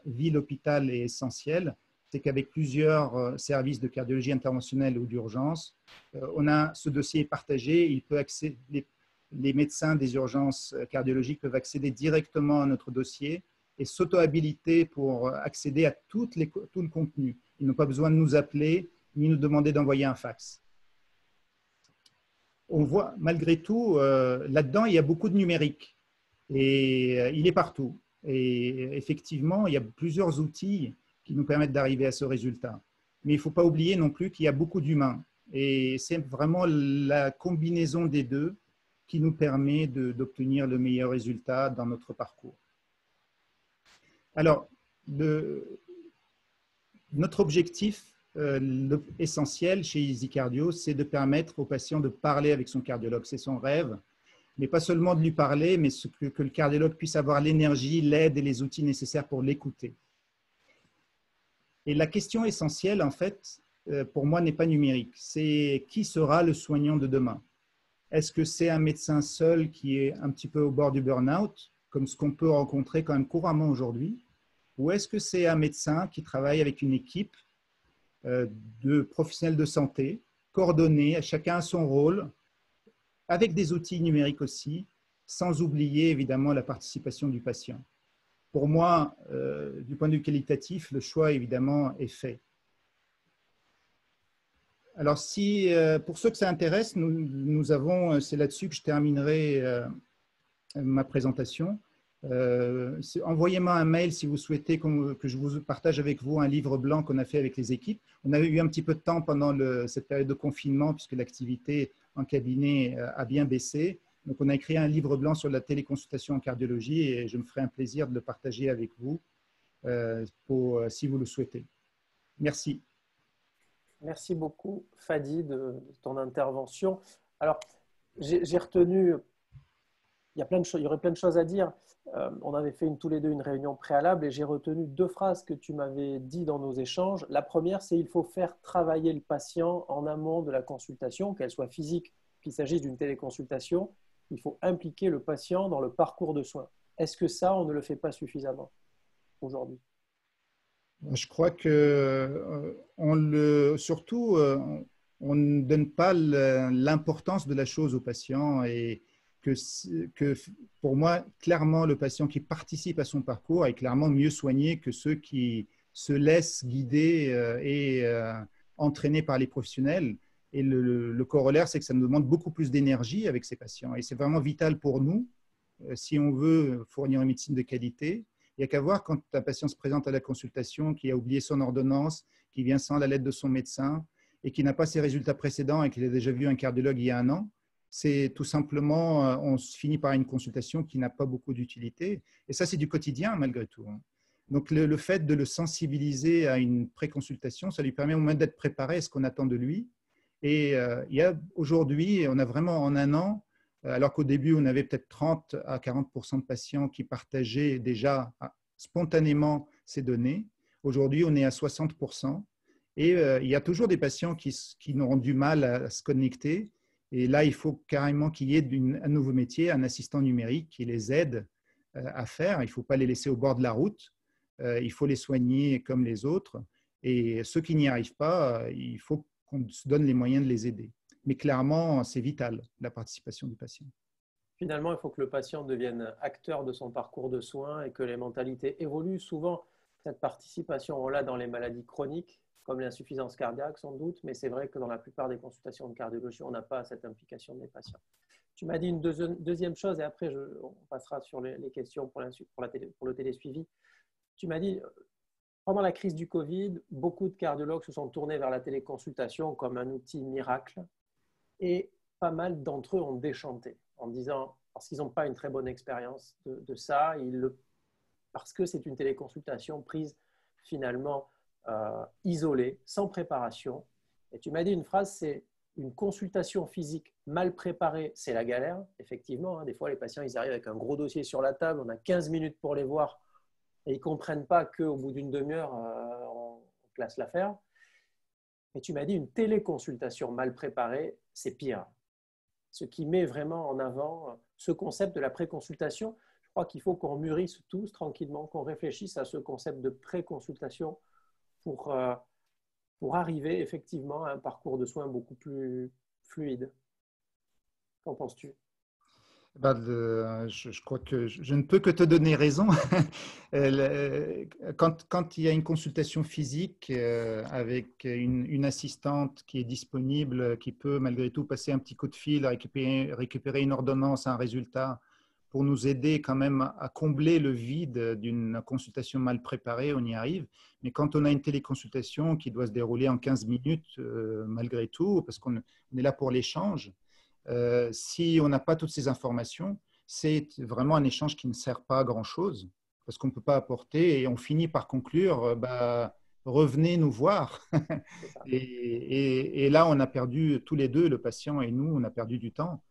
G: ville-hôpital est essentielle, c'est qu'avec plusieurs services de cardiologie interventionnelle ou d'urgence, on a ce dossier partagé. Il peut accéder, les médecins des urgences cardiologiques peuvent accéder directement à notre dossier et s'auto-habiliter pour accéder à tout le contenu. Ils n'ont pas besoin de nous appeler ni nous demander d'envoyer un fax. On voit malgré tout, là-dedans, il y a beaucoup de numérique et il est partout. Et effectivement, il y a plusieurs outils qui nous permettent d'arriver à ce résultat. Mais il ne faut pas oublier non plus qu'il y a beaucoup d'humains. Et c'est vraiment la combinaison des deux qui nous permet d'obtenir le meilleur résultat dans notre parcours. Alors, notre objectif essentiel chez EasyCardio, c'est de permettre au patient de parler avec son cardiologue. C'est son rêve, mais pas seulement de lui parler, mais que le cardiologue puisse avoir l'énergie, l'aide et les outils nécessaires pour l'écouter. Et la question essentielle, en fait, pour moi, n'est pas numérique. C'est qui sera le soignant de demain? Est-ce que c'est un médecin seul qui est un petit peu au bord du burn-out, comme ce qu'on peut rencontrer quand même couramment aujourd'hui? Ou est-ce que c'est un médecin qui travaille avec une équipe de professionnels de santé, coordonnés, chacun a son rôle, avec des outils numériques aussi, sans oublier évidemment la participation du patient. Pour moi, du point de vue qualitatif, le choix évidemment est fait. Alors, pour ceux que ça intéresse, c'est là-dessus que je terminerai ma présentation. Envoyez-moi un mail si vous souhaitez que je vous partage avec vous un livre blanc qu'on a fait avec les équipes. On avait eu un petit peu de temps pendant cette période de confinement puisque l'activité en cabinet a bien baissé. Donc, on a écrit un livre blanc sur la téléconsultation en cardiologie et je me ferai un plaisir de le partager avec vous si vous le souhaitez. Merci.
B: Merci beaucoup, Fadi, de ton intervention. Alors, j'ai retenu, il y aurait plein de choses à dire. On avait fait tous les deux une réunion préalable et j'ai retenu 2 phrases que tu m'avais dit dans nos échanges. La première, c'est il faut faire travailler le patient en amont de la consultation, qu'elle soit physique, qu'il s'agisse d'une téléconsultation. Il faut impliquer le patient dans le parcours de soins. Est-ce que ça, on ne le fait pas suffisamment aujourd'hui?
G: Je crois que surtout, on ne donne pas l'importance de la chose au patient et que pour moi, clairement, le patient qui participe à son parcours est clairement mieux soigné que ceux qui se laissent guider et entraîner par les professionnels. Et le corollaire, c'est que ça nous demande beaucoup plus d'énergie avec ces patients. Et c'est vraiment vital pour nous, si on veut fournir une médecine de qualité. Il n'y a qu'à voir quand un patient se présente à la consultation, qui a oublié son ordonnance, qui vient sans la lettre de son médecin et qui n'a pas ses résultats précédents et qu'il a déjà vu un cardiologue il y a 1 an. C'est tout simplement, on finit par une consultation qui n'a pas beaucoup d'utilité. Et ça, c'est du quotidien malgré tout. Donc, le fait de le sensibiliser à une préconsultation, ça lui permet au moins d'être préparé à ce qu'on attend de lui. Et aujourd'hui, on a vraiment en 1 an, alors qu'au début, on avait peut-être 30 à 40% de patients qui partageaient déjà spontanément ces données. Aujourd'hui, on est à 60%. Et il y a toujours des patients qui auront du mal à se connecter. Et là, il faut carrément qu'il y ait un nouveau métier, un assistant numérique qui les aide à faire. Il ne faut pas les laisser au bord de la route. Il faut les soigner comme les autres. Et ceux qui n'y arrivent pas, il faut qu'on se donne les moyens de les aider. Mais clairement, c'est vital, la participation du patient.
B: Finalement, il faut que le patient devienne acteur de son parcours de soins et que les mentalités évoluent. Souvent, cette participation, on l'a dans les maladies chroniques, comme l'insuffisance cardiaque sans doute, mais c'est vrai que dans la plupart des consultations de cardiologie, on n'a pas cette implication des patients. Tu m'as dit une deuxième chose, et après, on passera sur les questions pour le télésuivi. Tu m'as dit, pendant la crise du Covid, beaucoup de cardiologues se sont tournés vers la téléconsultation comme un outil miracle. Et pas mal d'entre eux ont déchanté en disant, parce qu'ils n'ont pas une très bonne expérience de ça, parce que c'est une téléconsultation prise finalement isolée, sans préparation. Et tu m'as dit une phrase, c'est une consultation physique mal préparée, c'est la galère. Effectivement, des fois les patients, ils arrivent avec un gros dossier sur la table, on a 15 minutes pour les voir et ils ne comprennent pas qu'au bout d'une demi-heure, on classe l'affaire. Et tu m'as dit une téléconsultation mal préparée, c'est pire. Ce qui met vraiment en avant ce concept de la préconsultation. Je crois qu'il faut qu'on mûrisse tous tranquillement, qu'on réfléchisse à ce concept de préconsultation pour arriver effectivement à un parcours de soins beaucoup plus fluide. Qu'en penses-tu ?
G: Je crois que je ne peux que te donner raison. Quand il y a une consultation physique avec une assistante qui est disponible, qui peut malgré tout passer un petit coup de fil, récupérer une ordonnance, un résultat, pour nous aider quand même à combler le vide d'une consultation mal préparée, on y arrive. Mais quand on a une téléconsultation qui doit se dérouler en 15 minutes, malgré tout, parce qu'on est là pour l'échange, si on n'a pas toutes ces informations, c'est vraiment un échange qui ne sert pas à grand-chose parce qu'on ne peut pas apporter et on finit par conclure revenez nous voir. et là, on a perdu tous les deux, le patient et nous, on a perdu du temps.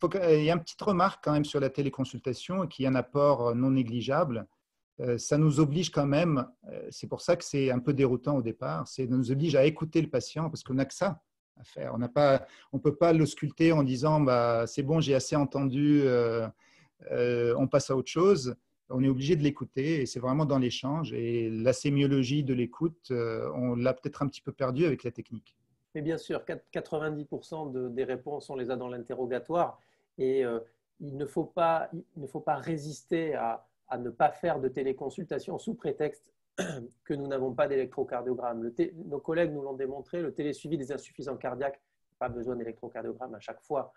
G: Il y a une petite remarque quand même sur la téléconsultation qui est un apport non négligeable. Ça nous oblige quand même, c'est pour ça que c'est un peu déroutant au départ, ça nous oblige à écouter le patient parce qu'on n'a que ça à faire. On ne peut pas l'ausculter en disant c'est bon, j'ai assez entendu, on passe à autre chose. On est obligé de l'écouter et c'est vraiment dans l'échange. Et la sémiologie de l'écoute, on l'a peut-être un petit peu perdu avec la technique.
B: Mais bien sûr, 90% des réponses, on les a dans l'interrogatoire. Et il ne faut pas résister à ne pas faire de téléconsultation sous prétexte que nous n'avons pas d'électrocardiogramme. Nos collègues nous l'ont démontré, le télésuivi des insuffisants cardiaques, pas besoin d'électrocardiogramme à chaque fois.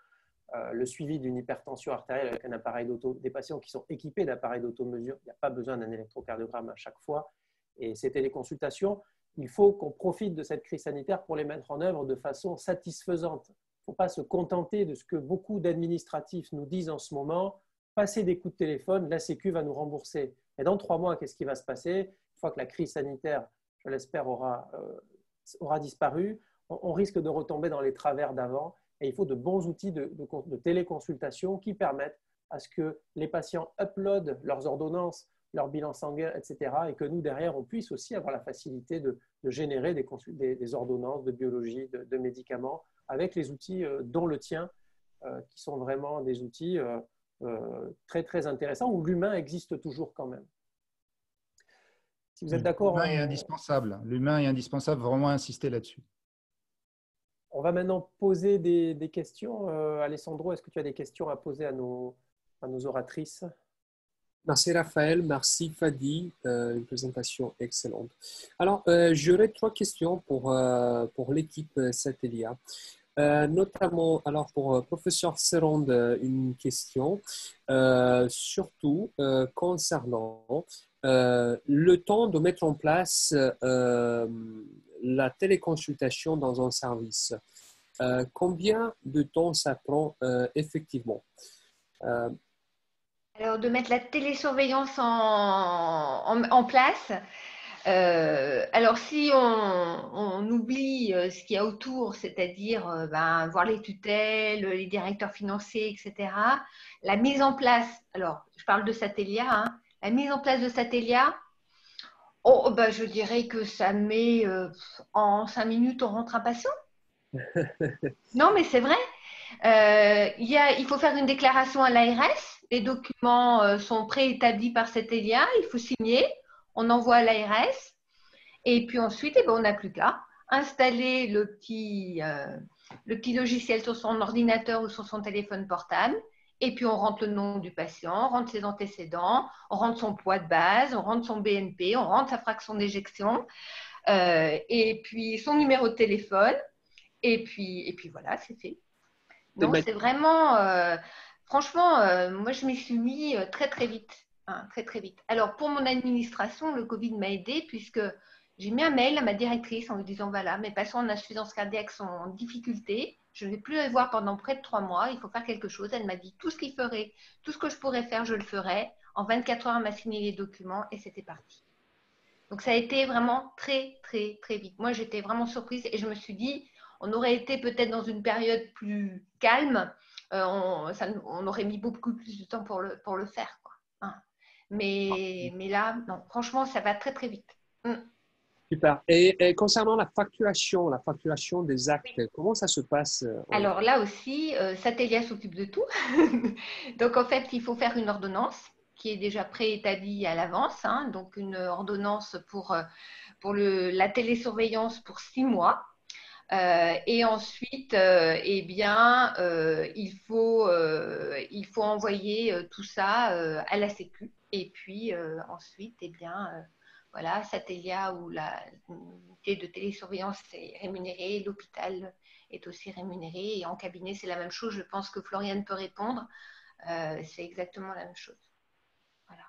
B: Le suivi d'une hypertension artérielle avec un appareil des patients qui sont équipés d'appareils d'automesure, il n'y a pas besoin d'un électrocardiogramme à chaque fois. Et ces téléconsultations, il faut qu'on profite de cette crise sanitaire pour les mettre en œuvre de façon satisfaisante. Il ne faut pas se contenter de ce que beaucoup d'administratifs nous disent en ce moment. Passer des coups de téléphone, la Sécu va nous rembourser. Et dans 3 mois, qu'est-ce qui va se passer? Une fois que la crise sanitaire, je l'espère, aura disparu, on risque de retomber dans les travers d'avant. Et il faut de bons outils de téléconsultation qui permettent à ce que les patients uploadent leurs ordonnances, leur bilan sanguin, etc. Et que nous, derrière, on puisse aussi avoir la facilité de générer des ordonnances de biologie, de médicaments, avec les outils dont le tien, qui sont vraiment des outils très, très intéressants, où l'humain existe toujours quand même. Si vous êtes d'accord…
G: L'humain est indispensable. L'humain est indispensable, vraiment insister là-dessus.
B: On va maintenant poser des questions. Alessandro, est-ce que tu as des questions à poser à nos oratrices?
A: Merci Raphaël, merci Fadi, une présentation excellente. Alors, j'aurais 3 questions pour l'équipe Satellia. Notamment, alors pour professeur Serond, une question, surtout concernant le temps de mettre en place la téléconsultation dans un service. Combien de temps ça prend effectivement?
D: Alors, de mettre la télésurveillance en place. Alors, si on oublie ce qu'il y a autour, c'est-à-dire voir les tutelles, les directeurs financiers, etc., la mise en place, alors je parle de Satellia, hein, la mise en place de Satellia, je dirais que ça met en 5 minutes, on rentre un patient. Non, mais c'est vrai. Il faut faire une déclaration à l'ARS. Les documents sont préétablis par Satellia. Il faut signer. On envoie à l'ARS. Et puis ensuite, on n'a plus qu'à installer le petit logiciel sur son ordinateur ou sur son téléphone portable. Et puis, on rentre le nom du patient, on rentre ses antécédents, on rentre son poids de base, on rentre son BNP, on rentre sa fraction d'éjection, et puis son numéro de téléphone. Et puis voilà, c'est fait. Non, c'est vraiment… franchement, moi, je m'y suis mis très, très vite. Hein, très, très vite. Alors, pour mon administration, le Covid m'a aidée puisque j'ai mis un mail à ma directrice en lui disant, voilà, mes patients en insuffisance cardiaque sont en difficulté. Je ne vais plus les voir pendant près de 3 mois. Il faut faire quelque chose. Elle m'a dit tout ce qu'il ferait, tout ce que je pourrais faire, je le ferai. En 24 heures, elle m'a signé les documents et c'était parti. Donc, ça a été vraiment très, très, très vite. Moi, j'étais vraiment surprise et je me suis dit, on aurait été peut-être dans une période plus calme, on aurait mis beaucoup plus de temps pour le faire, quoi. Hein. Mais là, non, franchement, ça va très, très vite.
A: Super. Et concernant la facturation des actes, comment ça se passe?
D: Alors là aussi, Satellia s'occupe de tout. Donc, en fait, il faut faire une ordonnance qui est déjà préétablie à l'avance. Hein, donc, une ordonnance pour la télésurveillance pour 6 mois. Et ensuite, il faut envoyer tout ça à la Sécu. Et puis ensuite, voilà, Satellia ou la unité de télésurveillance est rémunérée, l'hôpital est aussi rémunéré. Et en cabinet, c'est la même chose. Je pense que Floriane peut répondre. C'est exactement la même chose. Voilà.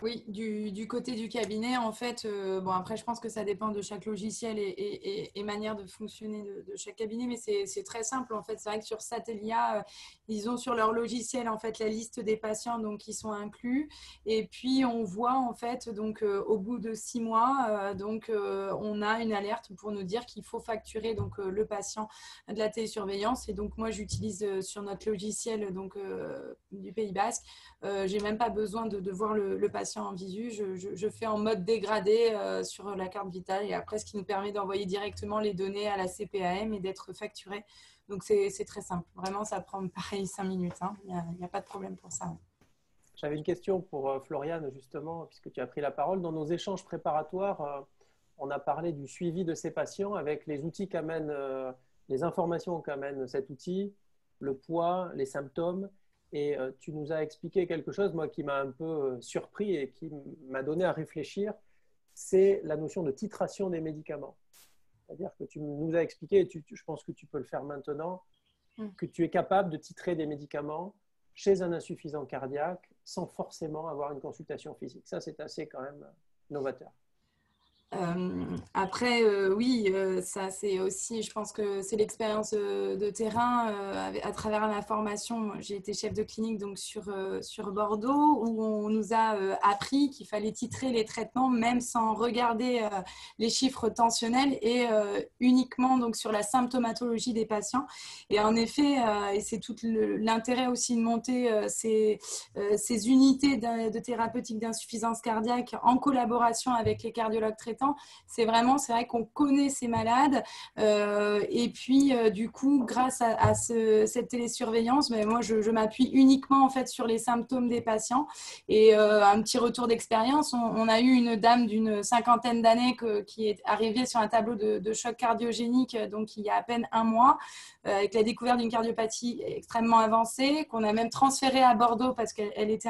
F: Oui, du côté du cabinet, en fait, après, je pense que ça dépend de chaque logiciel et manière de fonctionner de chaque cabinet, mais c'est très simple. En fait, c'est vrai que sur Satellia, ils ont sur leur logiciel en fait la liste des patients donc qui sont inclus, et puis on voit en fait donc au bout de 6 mois, on a une alerte pour nous dire qu'il faut facturer donc le patient de la télésurveillance. Et donc moi, j'utilise sur notre logiciel donc du Pays Basque, j'ai même pas besoin de voir le patient en visu, je fais en mode dégradé sur la carte vitale, et après ce qui nous permet d'envoyer directement les données à la CPAM et d'être facturé. Donc c'est très simple, vraiment ça prend pareil 5 minutes, hein. Il n'y a pas de problème pour ça.
B: J'avais une question pour Floriane justement, puisque tu as pris la parole. Dans nos échanges préparatoires, on a parlé du suivi de ces patients avec les outils qu'amène, les informations qu'amène cet outil, le poids, les symptômes. Et tu nous as expliqué quelque chose, moi, qui m'a un peu surpris et qui m'a donné à réfléchir, c'est la notion de titration des médicaments. C'est-à-dire que tu nous as expliqué, et je pense que tu peux le faire maintenant, que tu es capable de titrer des médicaments chez un insuffisant cardiaque sans forcément avoir une consultation physique. Ça, c'est assez quand même novateur.
F: Après, oui, ça c'est aussi, je pense que c'est l'expérience de terrain à travers ma formation. J'ai été chef de clinique donc sur Bordeaux où on nous a appris qu'il fallait titrer les traitements même sans regarder les chiffres tensionnels et uniquement donc sur la symptomatologie des patients. Et en effet, et c'est tout l'intérêt aussi de monter ces unités de thérapeutique d'insuffisance cardiaque en collaboration avec les cardiologues traitants. C'est vrai qu'on connaît ces malades et puis du coup grâce à cette télésurveillance, mais moi je m'appuie uniquement en fait sur les symptômes des patients et un petit retour d'expérience, on a eu une dame d'une 50aine d'années qui est arrivée sur un tableau de choc cardiogénique donc il y a à peine un mois avec la découverte d'une cardiopathie extrêmement avancée qu'on a même transférée à Bordeaux parce qu'elle était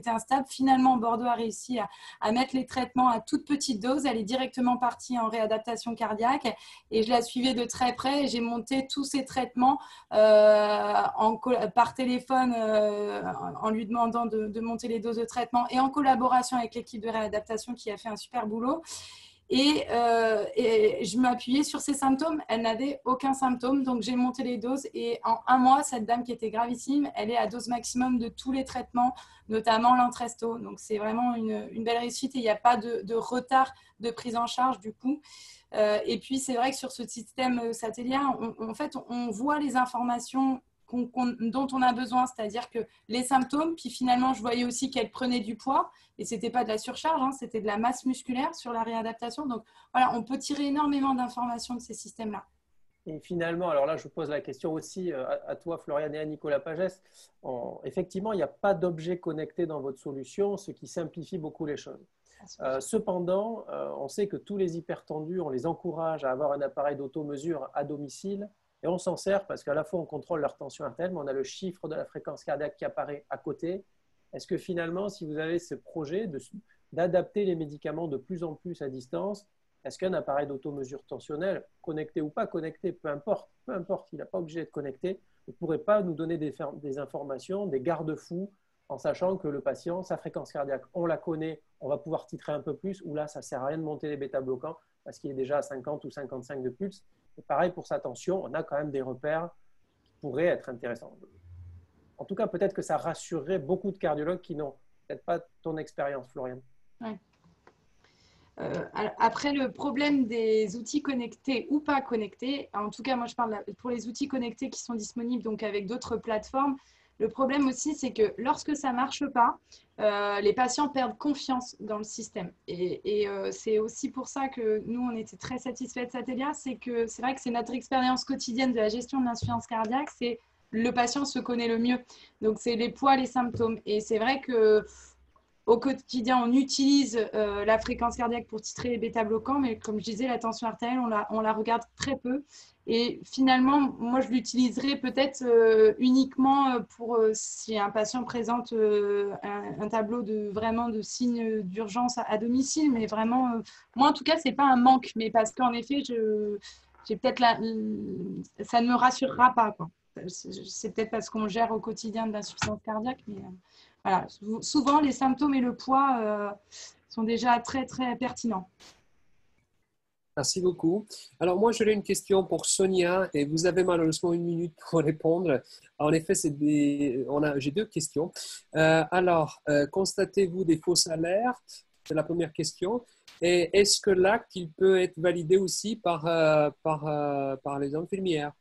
F: instable. Finalement Bordeaux a réussi à mettre les traitements à toute petite dose, elle est directement partie en réadaptation cardiaque et je la suivais de très près et j'ai monté tous ces traitements par téléphone en lui demandant de monter les doses de traitement et en collaboration avec l'équipe de réadaptation qui a fait un super boulot. Et je m'appuyais sur ses symptômes. Elle n'avait aucun symptôme, donc j'ai monté les doses. Et en un mois, cette dame qui était gravissime, elle est à dose maximum de tous les traitements, notamment l'Entresto. Donc c'est vraiment une belle réussite et il n'y a pas de retard de prise en charge du coup. Et puis c'est vrai que sur ce système satellien, en fait, on voit les informations dont on a besoin, c'est-à-dire que les symptômes, puis finalement je voyais aussi qu'elle prenait du poids et c'était pas de la surcharge, hein, c'était de la masse musculaire sur la réadaptation. Donc voilà, on peut tirer énormément d'informations de ces systèmes-là.
B: Et finalement, alors là je pose la question aussi à toi Floriane et à Nicolas Pagès, effectivement il n'y a pas d'objet connecté dans votre solution, ce qui simplifie beaucoup les choses. Cependant, on sait que tous les hypertendus, on les encourage à avoir un appareil d'automesure à domicile. Et on s'en sert parce qu'à la fois, on contrôle leur tension artérielle, mais on a le chiffre de la fréquence cardiaque qui apparaît à côté. Est-ce que finalement, si vous avez ce projet d'adapter les médicaments de plus en plus à distance, est-ce qu'un appareil d'automesure tensionnelle, connecté ou pas connecté, peu importe, il n'a pas obligé d'être connecté, ne pourrait pas nous donner des informations, des garde-fous, en sachant que le patient, sa fréquence cardiaque, on la connaît, on va pouvoir titrer un peu plus, ou là, ça ne sert à rien de monter les bêta-bloquants parce qu'il est déjà à 50 ou 55 de pulse. Et pareil pour sa tension, on a quand même des repères qui pourraient être intéressants. En tout cas, peut-être que ça rassurerait beaucoup de cardiologues qui n'ont peut-être pas ton expérience, Floriane.
F: Ouais. Après, le problème des outils connectés ou pas connectés, en tout cas, moi je parle pour les outils connectés qui sont disponibles donc avec d'autres plateformes. Le problème aussi, c'est que lorsque ça ne marche pas, les patients perdent confiance dans le système. Et c'est aussi pour ça que nous, on était très satisfaits de Satellia. C'est vrai que c'est notre expérience quotidienne de la gestion de l'insuffisance cardiaque. C'est le patient se connaît le mieux. Donc, c'est les poids, les symptômes. Et c'est vrai que au quotidien, on utilise la fréquence cardiaque pour titrer les bêta-bloquants, mais comme je disais, la tension artérielle, on la regarde très peu. Et finalement, moi, je l'utiliserai peut-être uniquement pour si un patient présente un tableau vraiment de signes d'urgence à domicile, mais vraiment, moi, en tout cas, ce n'est pas un manque, mais parce qu'en effet, j'ai peut-être ça ne me rassurera pas, quoi. C'est peut-être parce qu'on gère au quotidien de l'insuffisance cardiaque, mais voilà. Souvent, les symptômes et le poids sont déjà très, très pertinents.
A: Merci beaucoup. Alors, moi, j'aurais une question pour Sonia et vous avez malheureusement 1 minute pour répondre. En effet, j'ai 2 questions. Constatez-vous des fausses alertes? C'est la première question. Et est-ce que l'acte, il peut être validé aussi par les infirmières?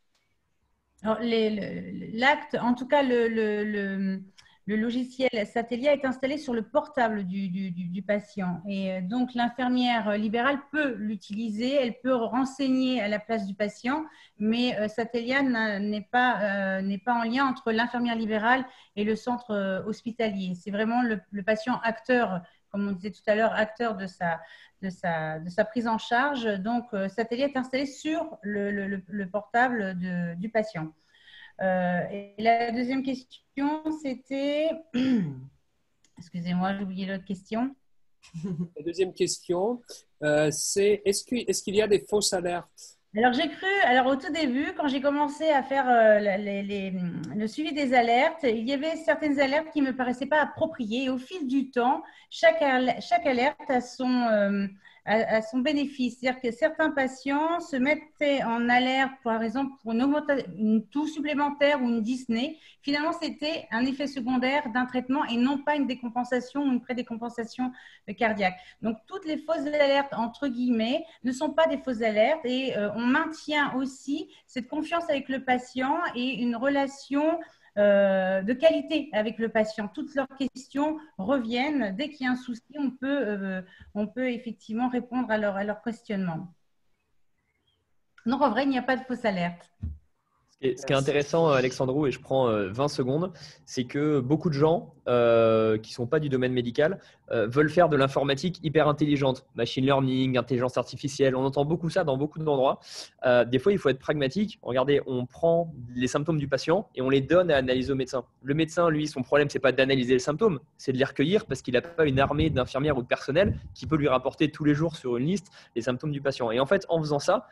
E: Alors, l'acte, en tout cas, le logiciel Satellia est installé sur le portable du patient. Et donc, l'infirmière libérale peut l'utiliser, elle peut renseigner à la place du patient, mais Satellia n'est pas en lien entre l'infirmière libérale et le centre hospitalier. C'est vraiment le patient acteur comme on disait tout à l'heure, acteur de sa prise en charge. Donc, Satellier est installé sur le portable du patient. Et la deuxième question, c'était… Excusez-moi, j'ai oublié l'autre question.
A: La deuxième question, c'est est-ce qu'il y a des fausses alertes?
E: Alors, j'ai cru, au tout début, quand j'ai commencé à faire le suivi des alertes, il y avait certaines alertes qui ne me paraissaient pas appropriées. Et au fil du temps, chaque alerte a son bénéfice. C'est-à-dire que certains patients se mettaient en alerte, par exemple, pour une toux supplémentaire ou une dyspnée. Finalement, c'était un effet secondaire d'un traitement et non pas une décompensation ou une prédécompensation cardiaque. Donc, toutes les fausses alertes, entre guillemets, ne sont pas des fausses alertes et on maintient aussi cette confiance avec le patient et une relation de qualité avec le patient. Toutes leurs questions reviennent. Dès qu'il y a un souci, on peut effectivement répondre à leur questionnement. Donc, en vrai, il n'y a pas de fausse alerte.
C: Ce qui est intéressant, Alexandrou, et je prends 20 secondes, c'est que beaucoup de gens qui ne sont pas du domaine médical veulent faire de l'informatique hyper intelligente, machine learning, intelligence artificielle. On entend beaucoup ça dans beaucoup d'endroits. Des fois, il faut être pragmatique. Regardez, on prend les symptômes du patient et on les donne à analyser au médecin. Le médecin, lui, son problème, ce n'est pas d'analyser les symptômes, c'est de les recueillir parce qu'il n'a pas une armée d'infirmières ou de personnel qui peut lui rapporter tous les jours sur une liste les symptômes du patient. Et en fait, en faisant ça,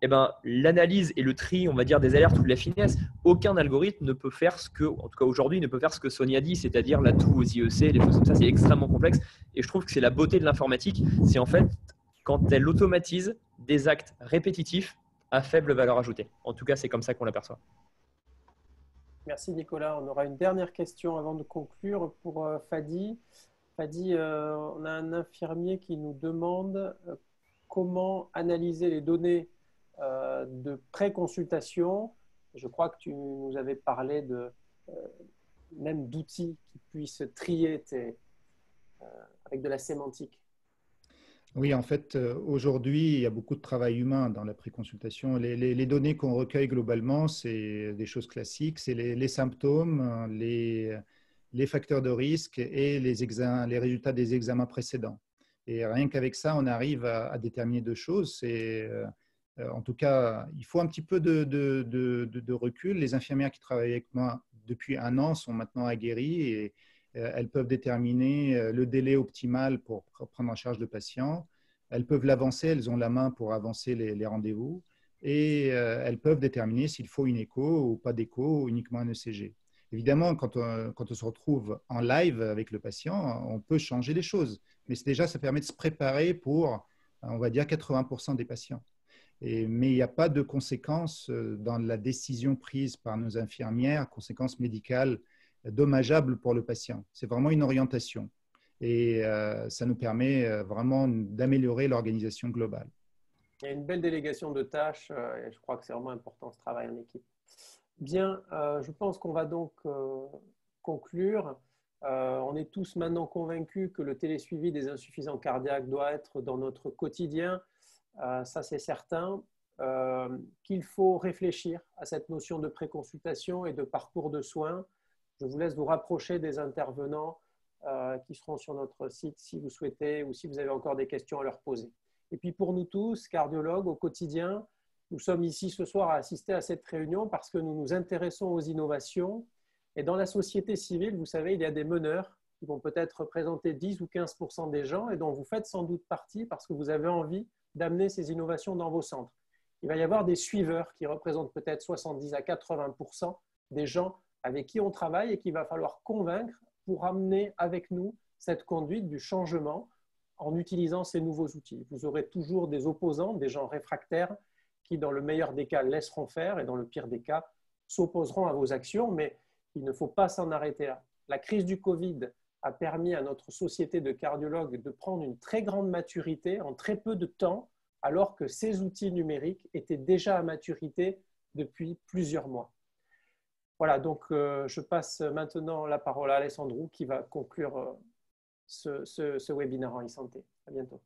C: eh ben, l'analyse et le tri, on va dire, des alertes ou de la finesse, aucun algorithme ne peut faire ce que, en tout cas aujourd'hui, ne peut faire ce que Sonia dit, c'est-à-dire la toux aux IEC, les choses comme ça, c'est extrêmement complexe. Et je trouve que c'est la beauté de l'informatique, c'est en fait quand elle automatise des actes répétitifs à faible valeur ajoutée. En tout cas, c'est comme ça qu'on l'aperçoit.
B: Merci Nicolas. On aura une dernière question avant de conclure pour Fadi. Fadi, on a un infirmier qui nous demande comment analyser les données de pré-consultation. Je crois que tu nous avais parlé même d'outils qui puissent trier avec de la sémantique.
G: Oui, en fait, aujourd'hui, il y a beaucoup de travail humain dans la préconsultation. Les données qu'on recueille globalement, c'est des choses classiques, c'est les symptômes, les facteurs de risque et les résultats des examens précédents. Et rien qu'avec ça, on arrive à déterminer deux choses. En tout cas, il faut un petit peu de recul. Les infirmières qui travaillent avec moi depuis 1 an sont maintenant aguerries et elles peuvent déterminer le délai optimal pour prendre en charge le patient. Elles peuvent l'avancer, elles ont la main pour avancer les rendez-vous et elles peuvent déterminer s'il faut une écho ou pas d'écho ou uniquement un ECG. Évidemment, quand on se retrouve en live avec le patient, on peut changer des choses. Mais déjà, ça permet de se préparer pour, on va dire, 80% des patients. Mais il n'y a pas de conséquences dans la décision prise par nos infirmières, conséquences médicales dommageables pour le patient. C'est vraiment une orientation. Et ça nous permet vraiment d'améliorer l'organisation globale.
B: Il y a une belle délégation de tâches et je crois que c'est vraiment important ce travail en équipe. Bien, je pense qu'on va donc conclure. On est tous maintenant convaincus que le télésuivi des insuffisants cardiaques doit être dans notre quotidien. Ça, c'est certain. Qu'il faut réfléchir à cette notion de préconsultation et de parcours de soins. Je vous laisse vous rapprocher des intervenants qui seront sur notre site si vous souhaitez ou si vous avez encore des questions à leur poser. Et puis pour nous tous, cardiologues au quotidien, nous sommes ici ce soir à assister à cette réunion parce que nous nous intéressons aux innovations. Et dans la société civile, vous savez, il y a des meneurs qui vont peut-être représenter 10 ou 15% des gens et dont vous faites sans doute partie parce que vous avez envie d'amener ces innovations dans vos centres. Il va y avoir des suiveurs qui représentent peut-être 70 à 80% des gens avec qui on travaille et qu'il va falloir convaincre pour amener avec nous cette conduite du changement en utilisant ces nouveaux outils. Vous aurez toujours des opposants, des gens réfractaires qui, dans le meilleur des cas, laisseront faire et dans le pire des cas, s'opposeront à vos actions, mais il ne faut pas s'en arrêter là. La crise du Covid a permis à notre société de cardiologues de prendre une très grande maturité en très peu de temps, alors que ces outils numériques étaient déjà à maturité depuis plusieurs mois. Voilà, donc je passe maintenant la parole à Alessandro qui va conclure ce webinaire en e-santé. À bientôt.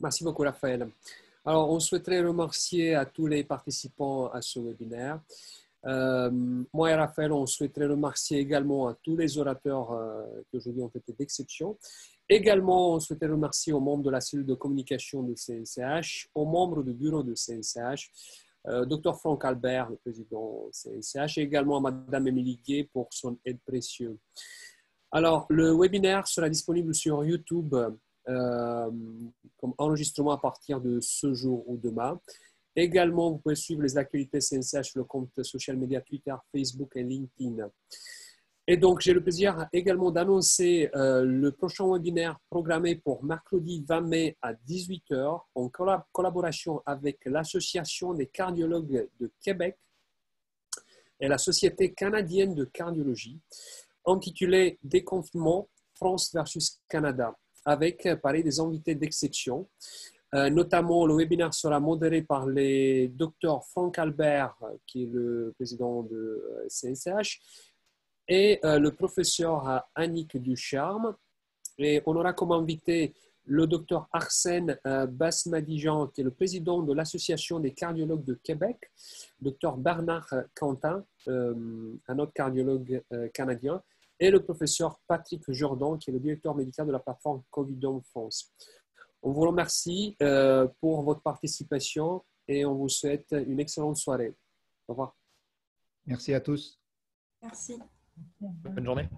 A: Merci beaucoup, Raphaël. Alors, on souhaiterait remercier à tous les participants à ce webinaire. Moi et Raphaël, on souhaiterait remercier également à tous les orateurs qui aujourd'hui ont été d'exception. Également, on souhaitait remercier aux membres de la cellule de communication de CNCH, aux membres du bureau de CNCH, Dr Franck Albert, le président CNCH, et également à Madame Émilie Gué pour son aide précieuse. Alors, le webinaire sera disponible sur YouTube comme enregistrement à partir de ce jour ou demain. Également, vous pouvez suivre les actualités CNCH sur le compte social media Twitter, Facebook et LinkedIn. Et donc, j'ai le plaisir également d'annoncer le prochain webinaire programmé pour mercredi 20 mai à 18 h en collaboration avec l'Association des cardiologues de Québec et la Société canadienne de cardiologie, intitulé « Déconfinement, France versus Canada », avec, pareil, des invités d'exception. Notamment, le webinaire sera modéré par les Dr Franck Albert, qui est le président de CNCH, et le professeur Annick Ducharme. Et on aura comme invité le docteur Arsène Basmadijan, qui est le président de l'Association des cardiologues de Québec, docteur Bernard Quentin, un autre cardiologue canadien, et le professeur Patrick Jordan, qui est le directeur médical de la plateforme Covidom France. On vous remercie pour votre participation et on vous souhaite une excellente soirée. Au revoir.
G: Merci à tous.
F: Merci.
C: Bonne journée.